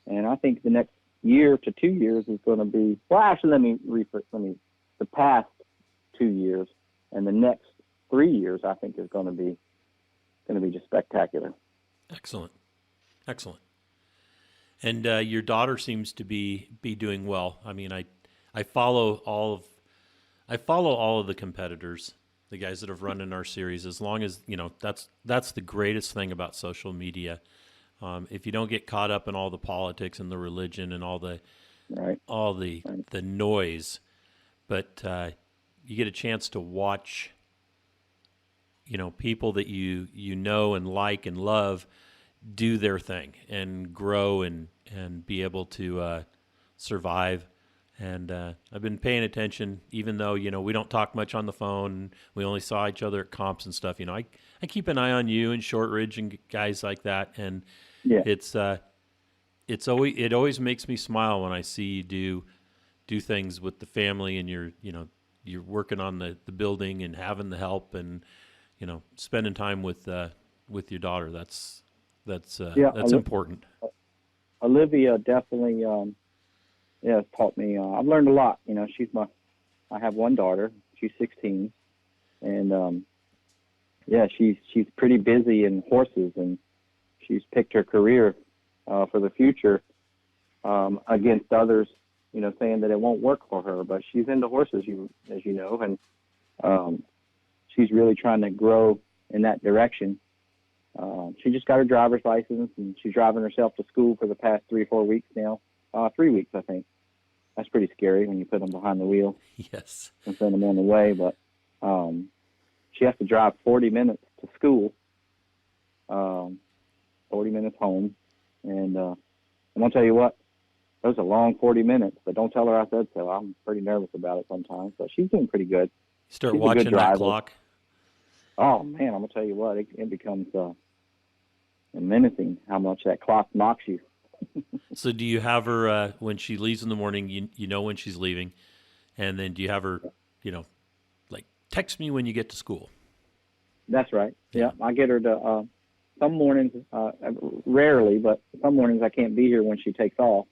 And I think the next year to 2 years is going to be, well, actually, the past 2 years and the next 3 years, I think is going to be just spectacular. Excellent. And your daughter seems to be doing well. I mean, I follow all of the competitors, the guys that have run in our series. As long as that's the greatest thing about social media. If you don't get caught up in all the politics and the religion and all the noise, but you get a chance to watch, people that you know and like and love do their thing and grow and be able to survive. And I've been paying attention, even though, we don't talk much on the phone. We only saw each other at comps and stuff. I keep an eye on you and Shortridge and guys like that. And yeah, it always makes me smile when I see you do things with the family and you're working on the building and having the help and, spending time with your daughter. That's important. Olivia definitely, has taught me. I've learned a lot. I have one daughter. She's 16, and she's pretty busy in horses, and she's picked her career for the future against others, saying that it won't work for her. But she's into horses, as you know, and she's really trying to grow in that direction. She just got her driver's license, and she's driving herself to school for the past 3 or 4 weeks now. 3 weeks, I think. That's pretty scary when you put them behind the wheel. Yes. And send them on the way. But she has to drive 40 minutes to school, 40 minutes home. And I'm going to tell you what, those are long 40 minutes, but don't tell her I said so. I'm pretty nervous about it sometimes, but she's doing pretty good. Start watching that clock. Oh, man, I'm going to tell you what, it becomes menacing how much that clock knocks you. So do you have her, when she leaves in the morning, you know when she's leaving, and then do you have her, like, text me when you get to school? That's right. Yeah, I get her to, some mornings, rarely, but some mornings I can't be here when she takes off.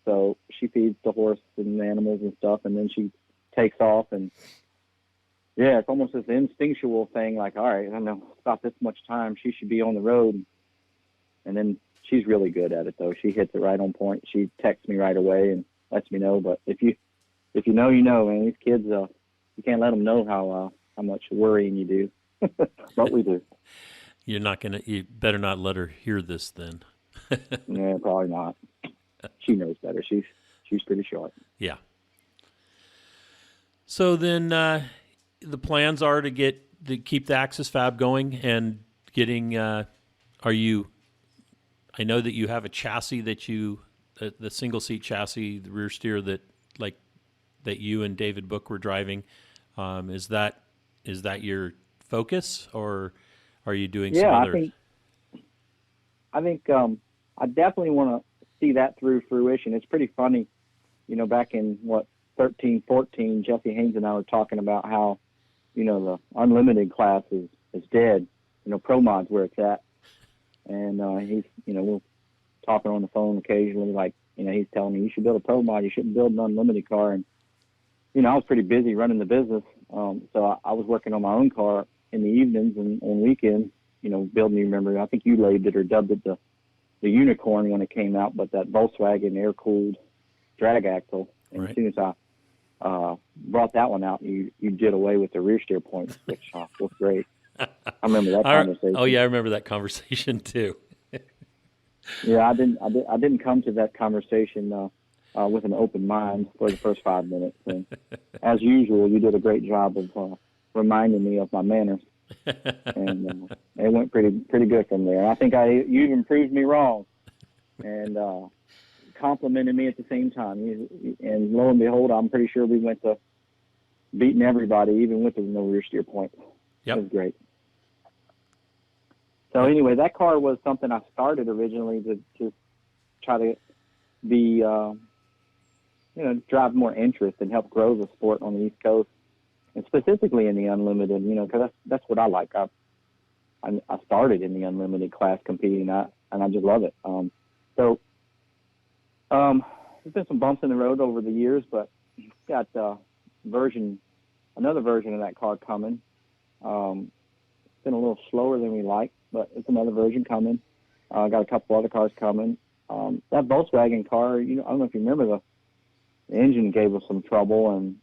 So she feeds the horse and the animals and stuff, and then she takes off, and yeah, it's almost this instinctual thing, like, all right, I know about this much time, she should be on the road. And then she's really good at it, though. She hits it right on point. She texts me right away and lets me know. But if you know, you know, man. These kids, you can't let them know how much worrying you do. But we do. You better not let her hear this then. Yeah, probably not. She knows better. She's pretty sharp. Yeah. So then the plans are to keep the Axis Fab going and getting. I know that you have a chassis the single seat chassis, the rear steer that you and David Book were driving. Is that your focus, or are you doing some other? I think I definitely want to see that through fruition. It's pretty funny, back in 13, 14, Jesse Haynes and I were talking about how, the unlimited class is dead. Pro mod's where it's at. And he's, we're talking on the phone occasionally, like he's telling me you should build a pro mod. You shouldn't build an unlimited car. And, I was pretty busy running the business. So I was working on my own car in the evenings and on weekends, building, remember, I think you labeled it or dubbed it the unicorn when it came out, but that Volkswagen air-cooled drag axle. And right. As soon as I brought that one out, you did away with the rear steer points, which was great. I remember that conversation. Oh yeah, I remember that conversation too. Yeah, I didn't come to that conversation with an open mind for the first 5 minutes. And as usual, you did a great job of reminding me of my manners, and it went pretty good from there. I think you even proved me wrong, and complimented me at the same time. And lo and behold, I'm pretty sure we went to beating everybody, even with the no rear steer point. Yep. It was great. So anyway, that car was something I started originally to try to be, drive more interest and help grow the sport on the East Coast, and specifically in the unlimited. Because that's what I like. I started in the unlimited class competing, and I just love it. So there's been some bumps in the road over the years, but we've got another version of that car coming. It's been a little slower than we like, but it's another version coming. Got a couple other cars coming. That Volkswagen car, I don't know if you remember, the engine gave us some trouble, and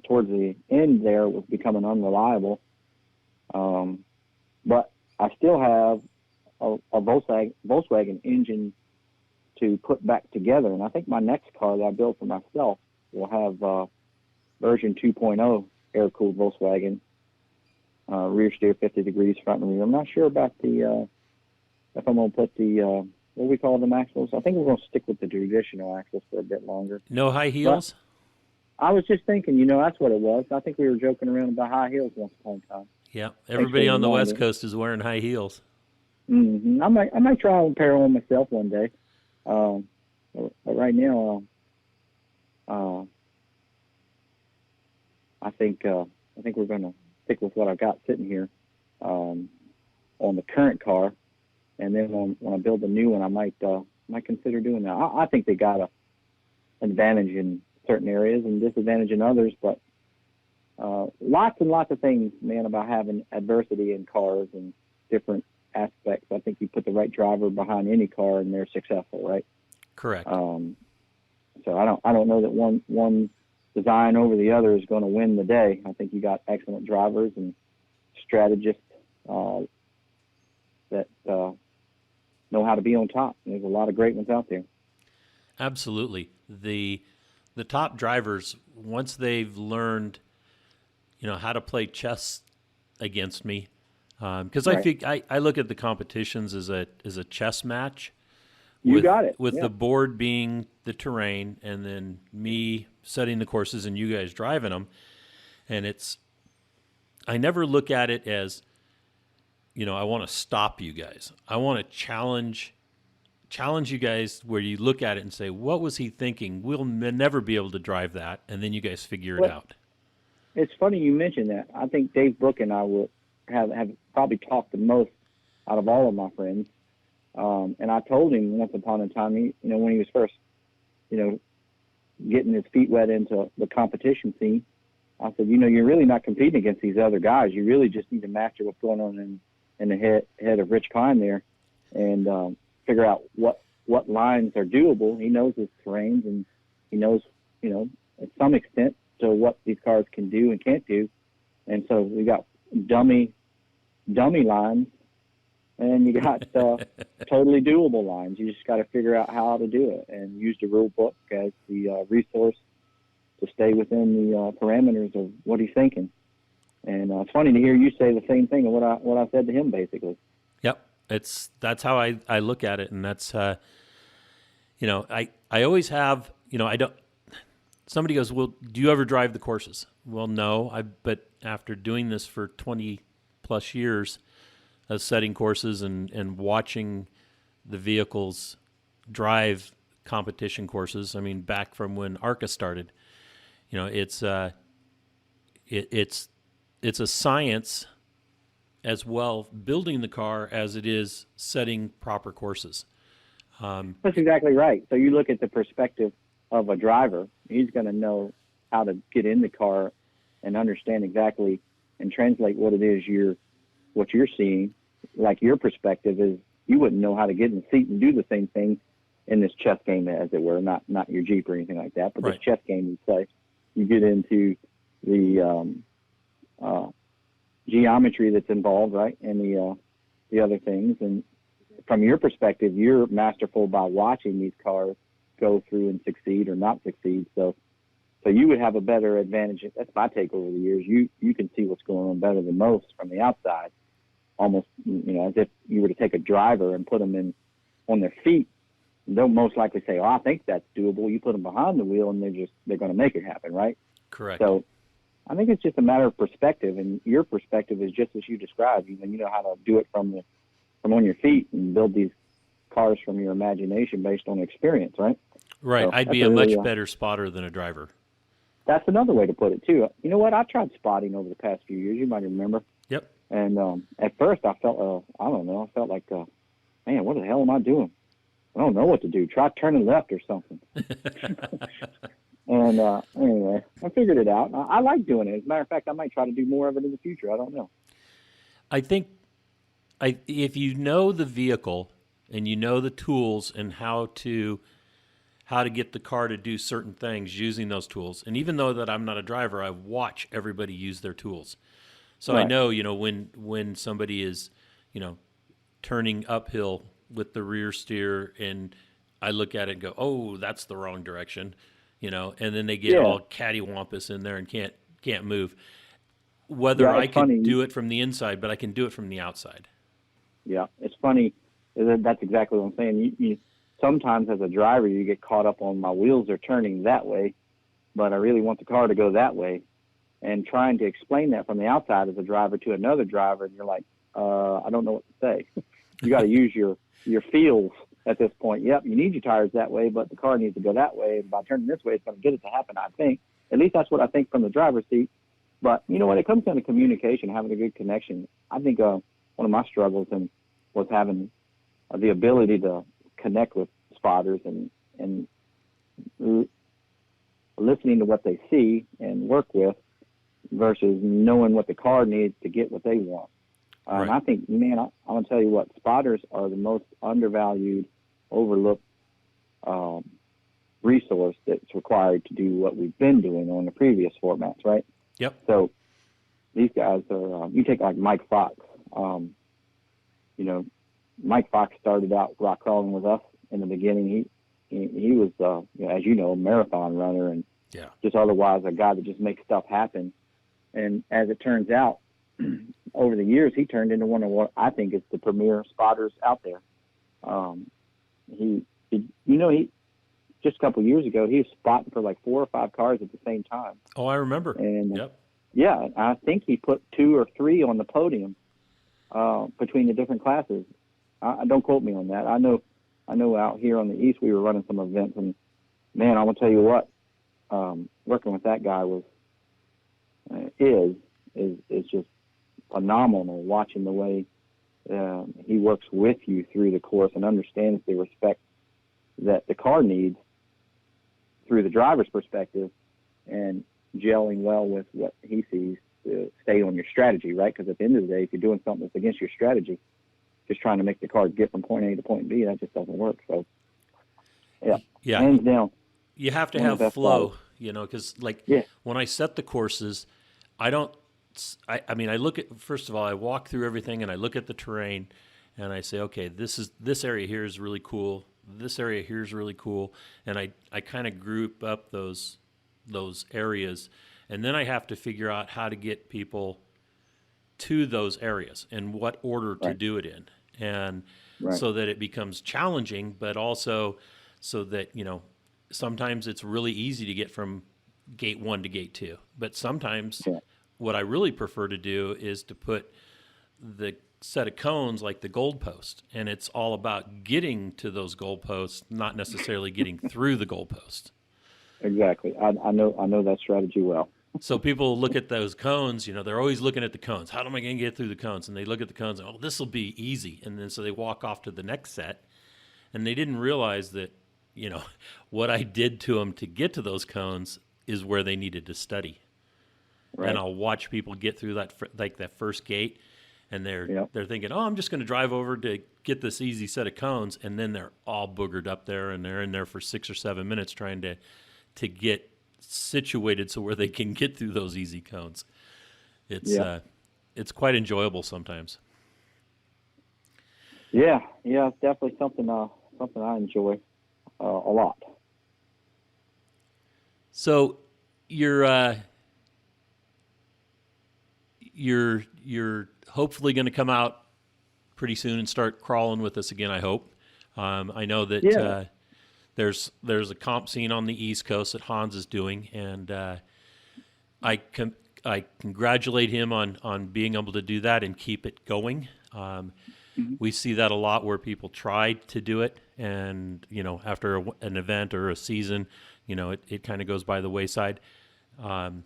towards the end there it was becoming unreliable. But I still have a Volkswagen engine to put back together, and I think my next car that I build for myself will have version 2.0 air-cooled Volkswagen. Rear steer 50 degrees front and rear. I'm not sure about if I'm going to put the, what we call them axles. I think we're going to stick with the traditional axles for a bit longer. No high heels? But I was just thinking, that's what it was. I think we were joking around about high heels once upon a time. Yeah, everybody on the West Coast is wearing high heels. Mm-hmm. I might try a pair on myself one day. But right now, I think we're going to stick with what I got sitting here on the current car, and then when I build a new one, I might consider doing that. I think they got an advantage in certain areas and disadvantage in others, but lots and lots of things, man, about having adversity in cars and different aspects. I think you put the right driver behind any car and they're successful, right? Correct. So I don't know that one design over the other is going to win the day. I think you got excellent drivers and strategists that know how to be on top. There's a lot of great ones out there. Absolutely. The top drivers, once they've learned, how to play chess against me, because right. I look at the competitions as a chess match. You got it. With the board being the terrain, and then me setting the courses and you guys driving them. And I never look at it as, I want to stop you guys. I want to challenge you guys where you look at it and say, what was he thinking? We'll never be able to drive that. And then you guys figure it out. It's funny you mentioned that. I think Dave Brook and I will have probably talked the most out of all of my friends. And I told him once upon a time, when he was first, getting his feet wet into the competition scene, I said, you're really not competing against these other guys. You really just need to master what's going on in the head of Rich Klein there, and figure out what lines are doable. He knows his terrains, and he knows, at some extent to what these cars can do and can't do. And so we got dummy lines, and you got totally doable lines. You just got to figure out how to do it and use the rule book as the resource to stay within the parameters of what he's thinking. And it's funny to hear you say the same thing of what I said to him, basically. Yep, that's how I look at it, and that's I always have I don't. Somebody goes, well, do you ever drive the courses? Well, no, but after doing this for 20 plus years, setting courses and watching the vehicles drive competition courses. I mean, back from when ARCA started, it's a science as well, building the car as it is setting proper courses. That's exactly right. So you look at the perspective of a driver, he's going to know how to get in the car and understand exactly and translate what it is what you're seeing. Like your perspective is, you wouldn't know how to get in the seat and do the same thing in this chess game, as it were, not your Jeep or anything like that, but Right. this chess game you play. You get into the geometry that's involved, right, and the other things. And from your perspective, you're masterful by watching these cars go through and succeed or not succeed. So you would have a better advantage. That's my take over the years. You can see what's going on better than most from the outside, almost, as if you were to take a driver and put them on their feet. They'll most likely say, "Oh, I think that's doable." You put them behind the wheel, and they're going to make it happen, right? Correct. So I think it's just a matter of perspective, and your perspective is just as you described. You know how to do it from on your feet and build these cars from your imagination based on experience, right? Right. So I'd be a much better spotter than a driver. That's another way to put it too. You know what? I tried spotting over the past few years. You might remember. Yep. And at first, I felt I don't know. I felt like, man, what the hell am I doing? I don't know what to do. Try turning left or something. And anyway, I figured it out. I like doing it. As a matter of fact, I might try to do more of it in the future. I don't know. I think if you know the vehicle and you know the tools and how to get the car to do certain things using those tools, and even though that I'm not a driver, I watch everybody use their tools. So Right. I know, when somebody is, turning uphill with the rear steer, and I look at it and go, "Oh, that's the wrong direction," and then they get all cattywampus in there and can't move. Whether I can do it from the inside, but I can do it from the outside. Yeah, it's funny. That's exactly what I'm saying. You sometimes as a driver, you get caught up on my wheels are turning that way, but I really want the car to go that way. And trying to explain that from the outside as a driver to another driver, and you're like, I don't know what to say. You got to use your feels at this point. Yep, you need your tires that way, but the car needs to go that way. And by turning this way, it's going to get it to happen, I think. At least that's what I think from the driver's seat. But, when it comes down to communication, having a good connection, I think one of my struggles was having the ability to connect with spotters and listening to what they see and work with versus knowing what the car needs to get what they want. Right. And I think, man, I'm going to tell you what, spotters are the most undervalued, overlooked resource that's required to do what we've been doing on the previous formats, right? Yep. So these guys are, you take like Mike Fox. Mike Fox started out rock crawling with us in the beginning. He was, as you know, a marathon runner and just otherwise a guy that just makes stuff happen. And as it turns out, over the years, he turned into one of what I think is the premier spotters out there. He just a couple of years ago, he was spotting for like 4 or 5 cars at the same time. Oh, I remember. And yep. Yeah, I think he put 2 or 3 on the podium between the different classes. Don't quote me on that. I know out here on the East we were running some events, and man, I'm gonna tell you what, working with that guy is just phenomenal. Watching the way he works with you through the course and understands the respect that the car needs through the driver's perspective, and gelling well with what he sees to stay on your strategy, right? Because at the end of the day, if you're doing something that's against your strategy, just trying to make the car get from point A to point B, that just doesn't work. So, yeah, hands down. You have to have flow, because when I set the courses, I look at, first of all, I walk through everything and I look at the terrain and I say, okay, this area here is really cool. This area here is really cool. And I kind of group up those areas, and then I have to figure out how to get people to those areas and what order to do it in. And so that it becomes challenging, but also so that, sometimes it's really easy to get from gate 1 to gate 2. But sometimes what I really prefer to do is to put the set of cones like the goalpost, and it's all about getting to those goalposts, not necessarily getting through the goalpost. Exactly. I know that strategy well. So people look at those cones, they're always looking at the cones. How am I going to get through the cones? And they look at the cones and, this will be easy. And then so they walk off to the next set, and they didn't realize that, what I did to them to get to those cones is where they needed to study. Right. And I'll watch people get through that first gate, and they're thinking, oh, I'm just going to drive over to get this easy set of cones, and then they're all boogered up there, and they're in there for 6 or 7 minutes trying to get situated so where they can get through those easy cones. It's quite enjoyable sometimes. Yeah, it's definitely something I enjoy a lot. So you're hopefully going to come out pretty soon and start crawling with us again, I hope. I know that there's a comp scene on the East Coast that Hans is doing, and I congratulate him on being able to do that and keep it going. We see that a lot where people try to do it, and after an event or a season, it kind of goes by the wayside. I'm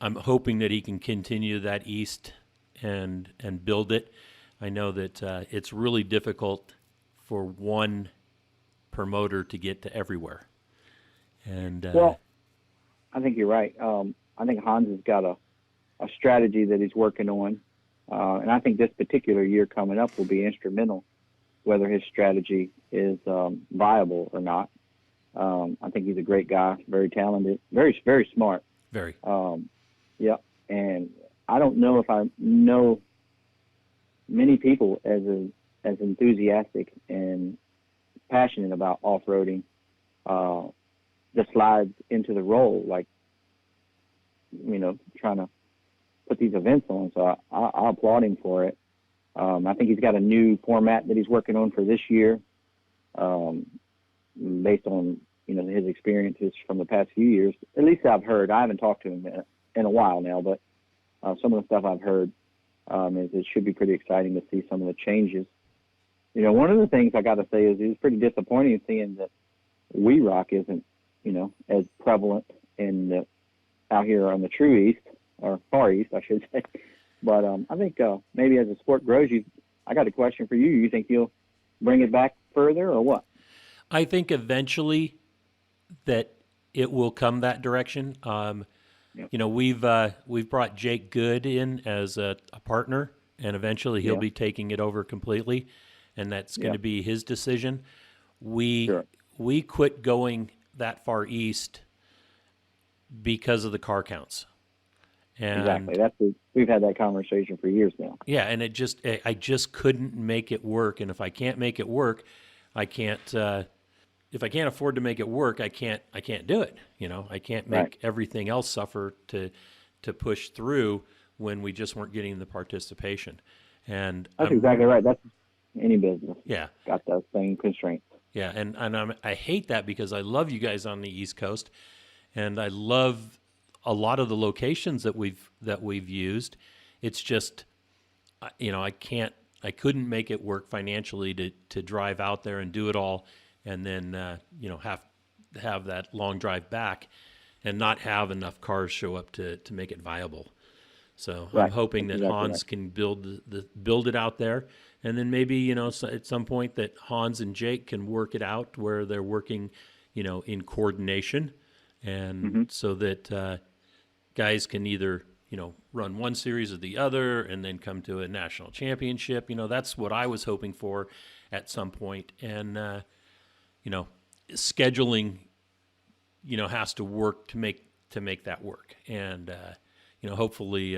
hoping that he can continue that East and build it. I know that it's really difficult for one promoter to get to everywhere. And well, I think you're right. I think Hans has got a strategy that he's working on, and I think this particular year coming up will be instrumental, whether his strategy is viable or not. I think he's a great guy, very talented, very, very smart. Very. Yeah, and I don't know if I know many people as enthusiastic and passionate about off-roading the slides into the role, like, trying to put these events on. So I applaud him for it. I think he's got a new format that he's working on for this year, based on his experiences from the past few years. At least I've heard. I haven't talked to him in a while now, but some of the stuff I've heard is it should be pretty exciting to see some of the changes. One of the things I got to say is it was pretty disappointing seeing that We Rock isn't as prevalent out here on the true East, or Far East, I should say. But I think maybe as the sport grows, I got a question for you. You think you'll bring it back further, or what? I think eventually that it will come that direction. We've brought Jake Good in as a partner, and eventually he'll be taking it over completely, and that's going to be his decision. We quit going that far east because of the car counts. And exactly. We've had that conversation for years now. Yeah, and I just couldn't make it work. And if I can't make it work, I can't. If I can't afford to make it work, I can't do it. I can't make everything else suffer to push through when we just weren't getting the participation. And that's exactly right. That's any business. Yeah, got those same constraints. Yeah, and I hate that because I love you guys on the East Coast, and I love a lot of the locations that we've used. It's just, I couldn't make it work financially to drive out there and do it all, and then have that long drive back, and not have enough cars show up to make it viable. So I'm hoping that Hans can build it out there, and then maybe at some point that Hans and Jake can work it out where they're working, in coordination, and so that guys can either run one series or the other, and then come to a national championship. That's what I was hoping for at some point, and scheduling has to work to make that work, and hopefully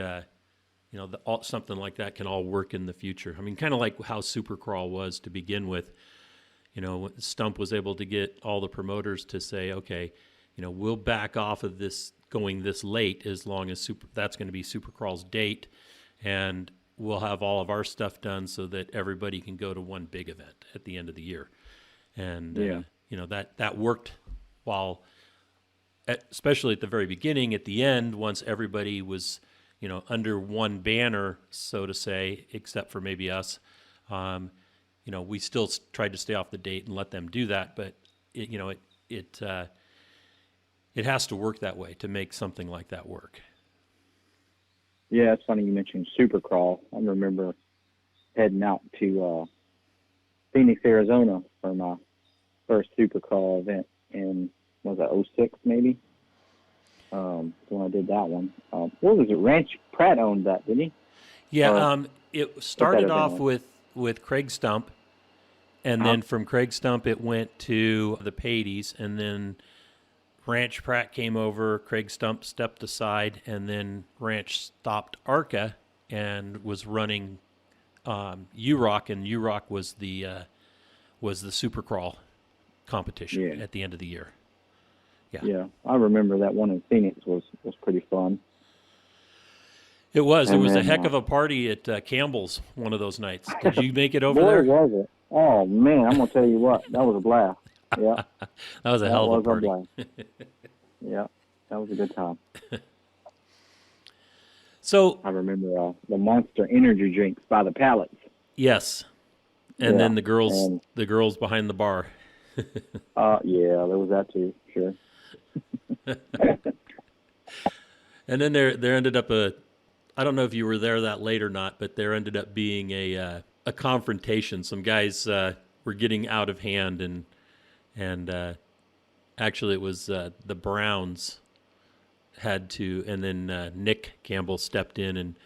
something like that can all work in the future. I mean, kind of like how Supercrawl was to begin with. Stump was able to get all the promoters to say, okay, we'll back off of this going this late as long as that's going to be Supercrawl's date, and we'll have all of our stuff done so that everybody can go to one big event at the end of the year. And that worked especially at the very beginning. At the end, once everybody was under one banner, so to say, except for maybe us, we still tried to stay off the date and let them do that, but it has to work that way to make something like that work. Yeah, it's funny you mentioned Supercrawl. I remember heading out to Phoenix, Arizona for my first Supercrawl event in, was it '06 maybe? When I did that one. What was it? Ranch Pratt owned that, didn't he? Yeah, it started off was? with Craig Stump, and then from Craig Stump it went to the Patey's, and then Ranch Pratt came over, Craig Stump stepped aside, and then Ranch stopped ARCA and was running UROC, and UROC was the Supercrawl competition at the end of the year. Yeah, I remember that one in Phoenix was pretty fun. It was. And it was then, a heck of a party at Campbell's one of those nights. Did you make it over boy, there? Was it? Oh man, I'm gonna tell you what, that was a blast. Yeah, that was a hell of a party. Yeah, that was a good time. So I remember the Monster energy drinks by the pallets. Yes, and then the girls behind the bar. Yeah, there was that too. Sure. And then there ended up I don't know if you were there that late or not, but there ended up being a confrontation. Some guys were getting out of hand, and actually it was the Browns had to, and then Nick Campbell stepped in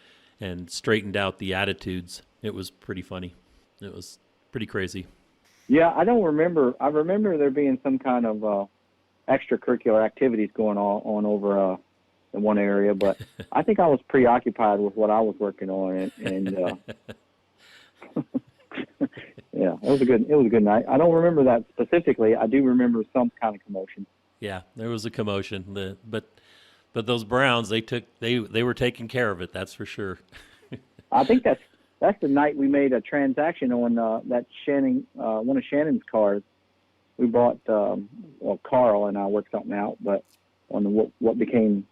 and straightened out the attitudes. It was pretty funny. It was pretty crazy. Yeah, I don't remember. I remember there being some kind of extracurricular activities going on over in one area, but I think I was preoccupied with what I was working on, and yeah, it was a good night. I don't remember that specifically. I do remember some kind of commotion. Yeah, there was a commotion. But those Browns, they were taking care of it. That's for sure. I think that's the night we made a transaction on that Shannon, one of Shannon's cars. We bought, Carl and I worked something out, but on what became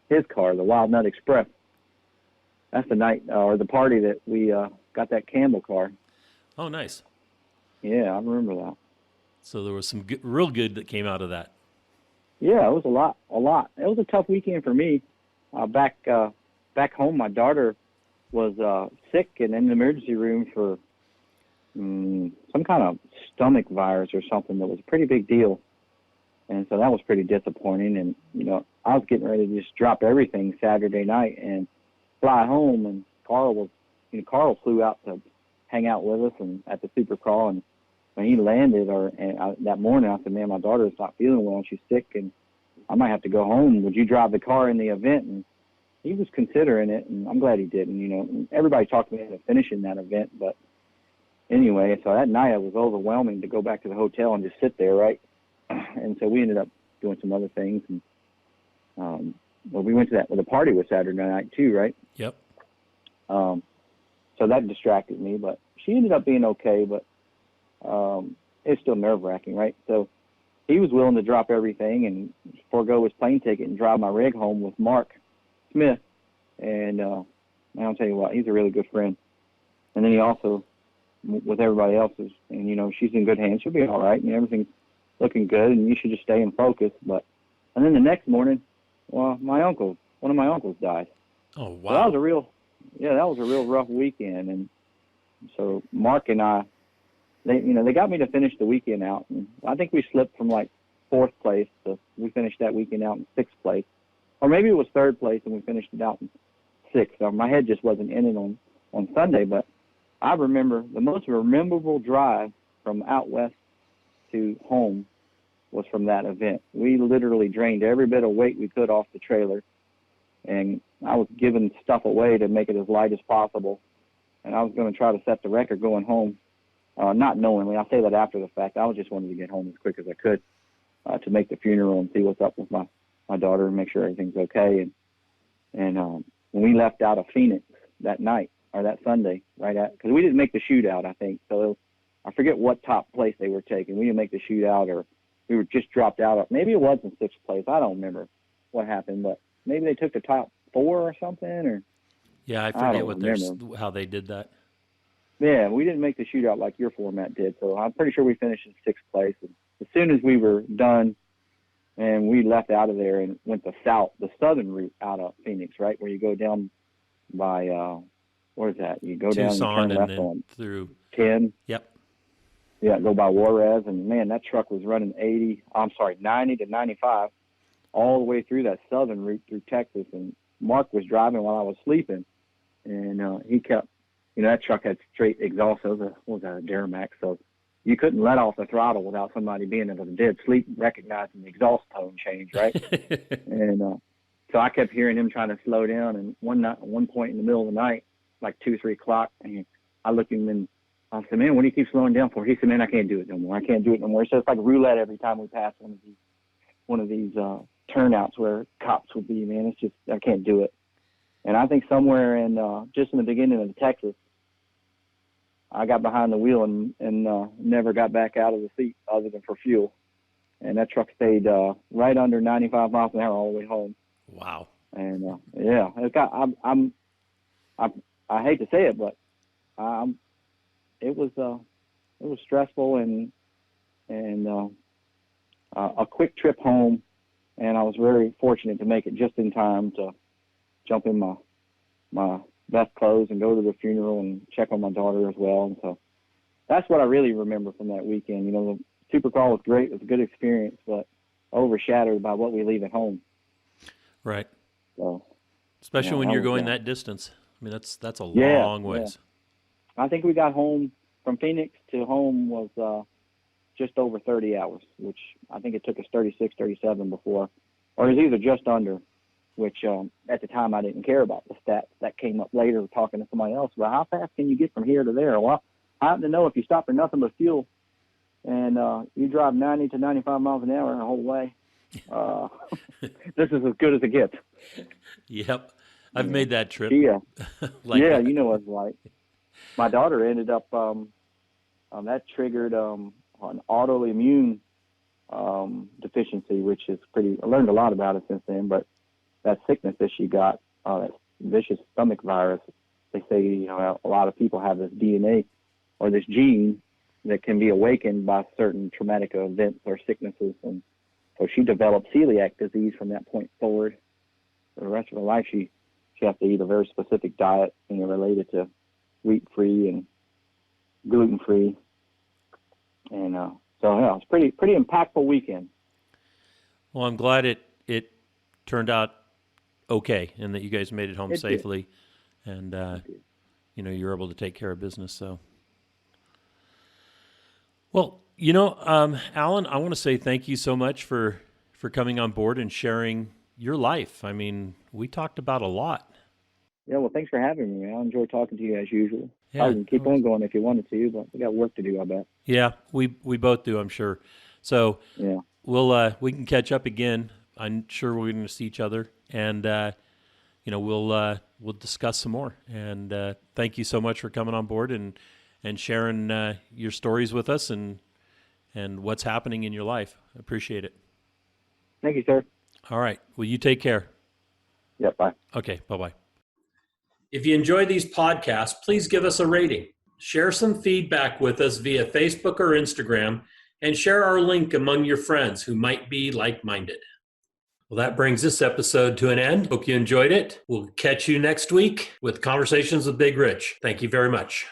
his car, the Wild Nut Express. That's the night or the party that we got that Campbell car. Oh, nice. Yeah, I remember that. So there was some real good that came out of that. Yeah, it was a lot. It was a tough weekend for me. Back home, my daughter was sick and in the emergency room for some kind of stomach virus or something that was a pretty big deal. And so that was pretty disappointing. And, I was getting ready to just drop everything Saturday night and fly home. And Carl flew out to hang out with us and at the Supercrawl. And when he landed, that morning, I said, man, my daughter's not feeling well. She's sick, and I might have to go home. Would you drive the car in the event? And he was considering it, and I'm glad he didn't. And everybody talked me into finishing that event. But anyway, so that night it was overwhelming to go back to the hotel and just sit there, right? And so we ended up doing some other things. And we went to the party was Saturday night too, right? Yep. So that distracted me, but she ended up being okay, but it's still nerve-wracking, right? So he was willing to drop everything and forego his plane ticket and drive my rig home with Mark Smith. And I'll tell you what, he's a really good friend. And then he also, with everybody else's, and she's in good hands. She'll be all right, and everything's looking good, and you should just stay in focus. And then the next morning, well, one of my uncles died. Oh, wow. So that was a real rough weekend. And so Mark and I, they got me to finish the weekend out. And I think we slipped from like 4th place to we finished that weekend out in 6th place. Or maybe it was 3rd place and we finished it out in 6th. So my head just wasn't in it on Sunday. But I remember the most memorable drive from out west to home was from that event. We literally drained every bit of weight we could off the trailer. And I was giving stuff away to make it as light as possible. And I was going to try to set the record going home, not knowingly. I'll say that after the fact. I just wanted to get home as quick as I could to make the funeral and see what's up with my daughter and make sure everything's okay. And when we left out of Phoenix that night, or that Sunday, because we didn't make the shootout, I think. So I forget what top place they were taking. We didn't make the shootout, or we were just dropped out of, maybe it was in 6th place. I don't remember what happened, but maybe they took the top 4 or something, or yeah, I forget how they did that. Yeah, we didn't make the shootout like your format did, so I'm pretty sure we finished in 6th place. And as soon as we were done, and we left out of there and went the southern route out of Phoenix, right, where you go down by where is that? You go Tucson down and turn left then on through 10. Yep. go by Juarez, and man, that truck was running 90 to 95 all the way through that southern route through Texas. And Mark was driving while I was sleeping, and he kept, that truck had straight exhaust. It was a Duramax, so you couldn't let off the throttle without somebody being able to dead sleep, recognizing the exhaust tone change, right? And so I kept hearing him trying to slow down. And one point in the middle of the night, like 2, 3 o'clock, and I looked at him and I said, "Man, what do you keep slowing down for?" He said, "Man, I can't do it no more. I can't do it no more." So it's like roulette every time we pass one of these turnouts where cops would be. Man, it's just, I can't do it. And I think somewhere just in the beginning of Texas, I got behind the wheel and never got back out of the seat other than for fuel. And that truck stayed right under 95 miles an hour all the way home. Wow. And I hate to say it, but it was stressful and a quick trip home. And I was very fortunate to make it just in time to jump in my best clothes and go to the funeral and check on my daughter as well. And so that's what I really remember from that weekend. The Supercross was great. It was a good experience, but overshadowed by what we leave at home. Right. So, especially when you're going that distance. I mean, that's a long ways. Yeah. I think we got home from Phoenix to home was just over 30 hours, which I think it took us 36, 37 before, or it was either just under, which at the time I didn't care about the stats. That came up later talking to somebody else. Well, how fast can you get from here to there? Well, I happen to know if you stop for nothing but fuel and you drive 90 to 95 miles an hour the whole way, this is as good as it gets. Yep. I've made that trip. Yeah. Like yeah, that. you know what it's like. My daughter ended up, that triggered an autoimmune deficiency, which is I learned a lot about it since then, but that sickness that she got, that vicious stomach virus, they say, a lot of people have this DNA or this gene that can be awakened by certain traumatic events or sicknesses. And so she developed celiac disease from that point forward. For the rest of her life, she has to eat a very specific diet, related to wheat-free and gluten-free. And so, yeah, it's pretty impactful weekend. Well, I'm glad it turned out okay and that you guys made it home safely. And, you were able to take care of business. So, well, Alan, I want to say thank you so much for coming on board and sharing your life. I mean, we talked about a lot. Yeah, well, thanks for having me. I enjoy talking to you as usual. Yeah, I can keep on going if you wanted to, but we got work to do, I bet. Yeah, we both do, I'm sure. So yeah, we can catch up again. I'm sure we're going to see each other, and we'll discuss some more. And thank you so much for coming on board and sharing your stories with us and what's happening in your life. I appreciate it. Thank you, sir. All right. Well, you take care. Yeah, bye. Okay, bye-bye. If you enjoy these podcasts, please give us a rating. Share some feedback with us via Facebook or Instagram, and share our link among your friends who might be like-minded. Well, that brings this episode to an end. Hope you enjoyed it. We'll catch you next week with Conversations with Big Rich. Thank you very much.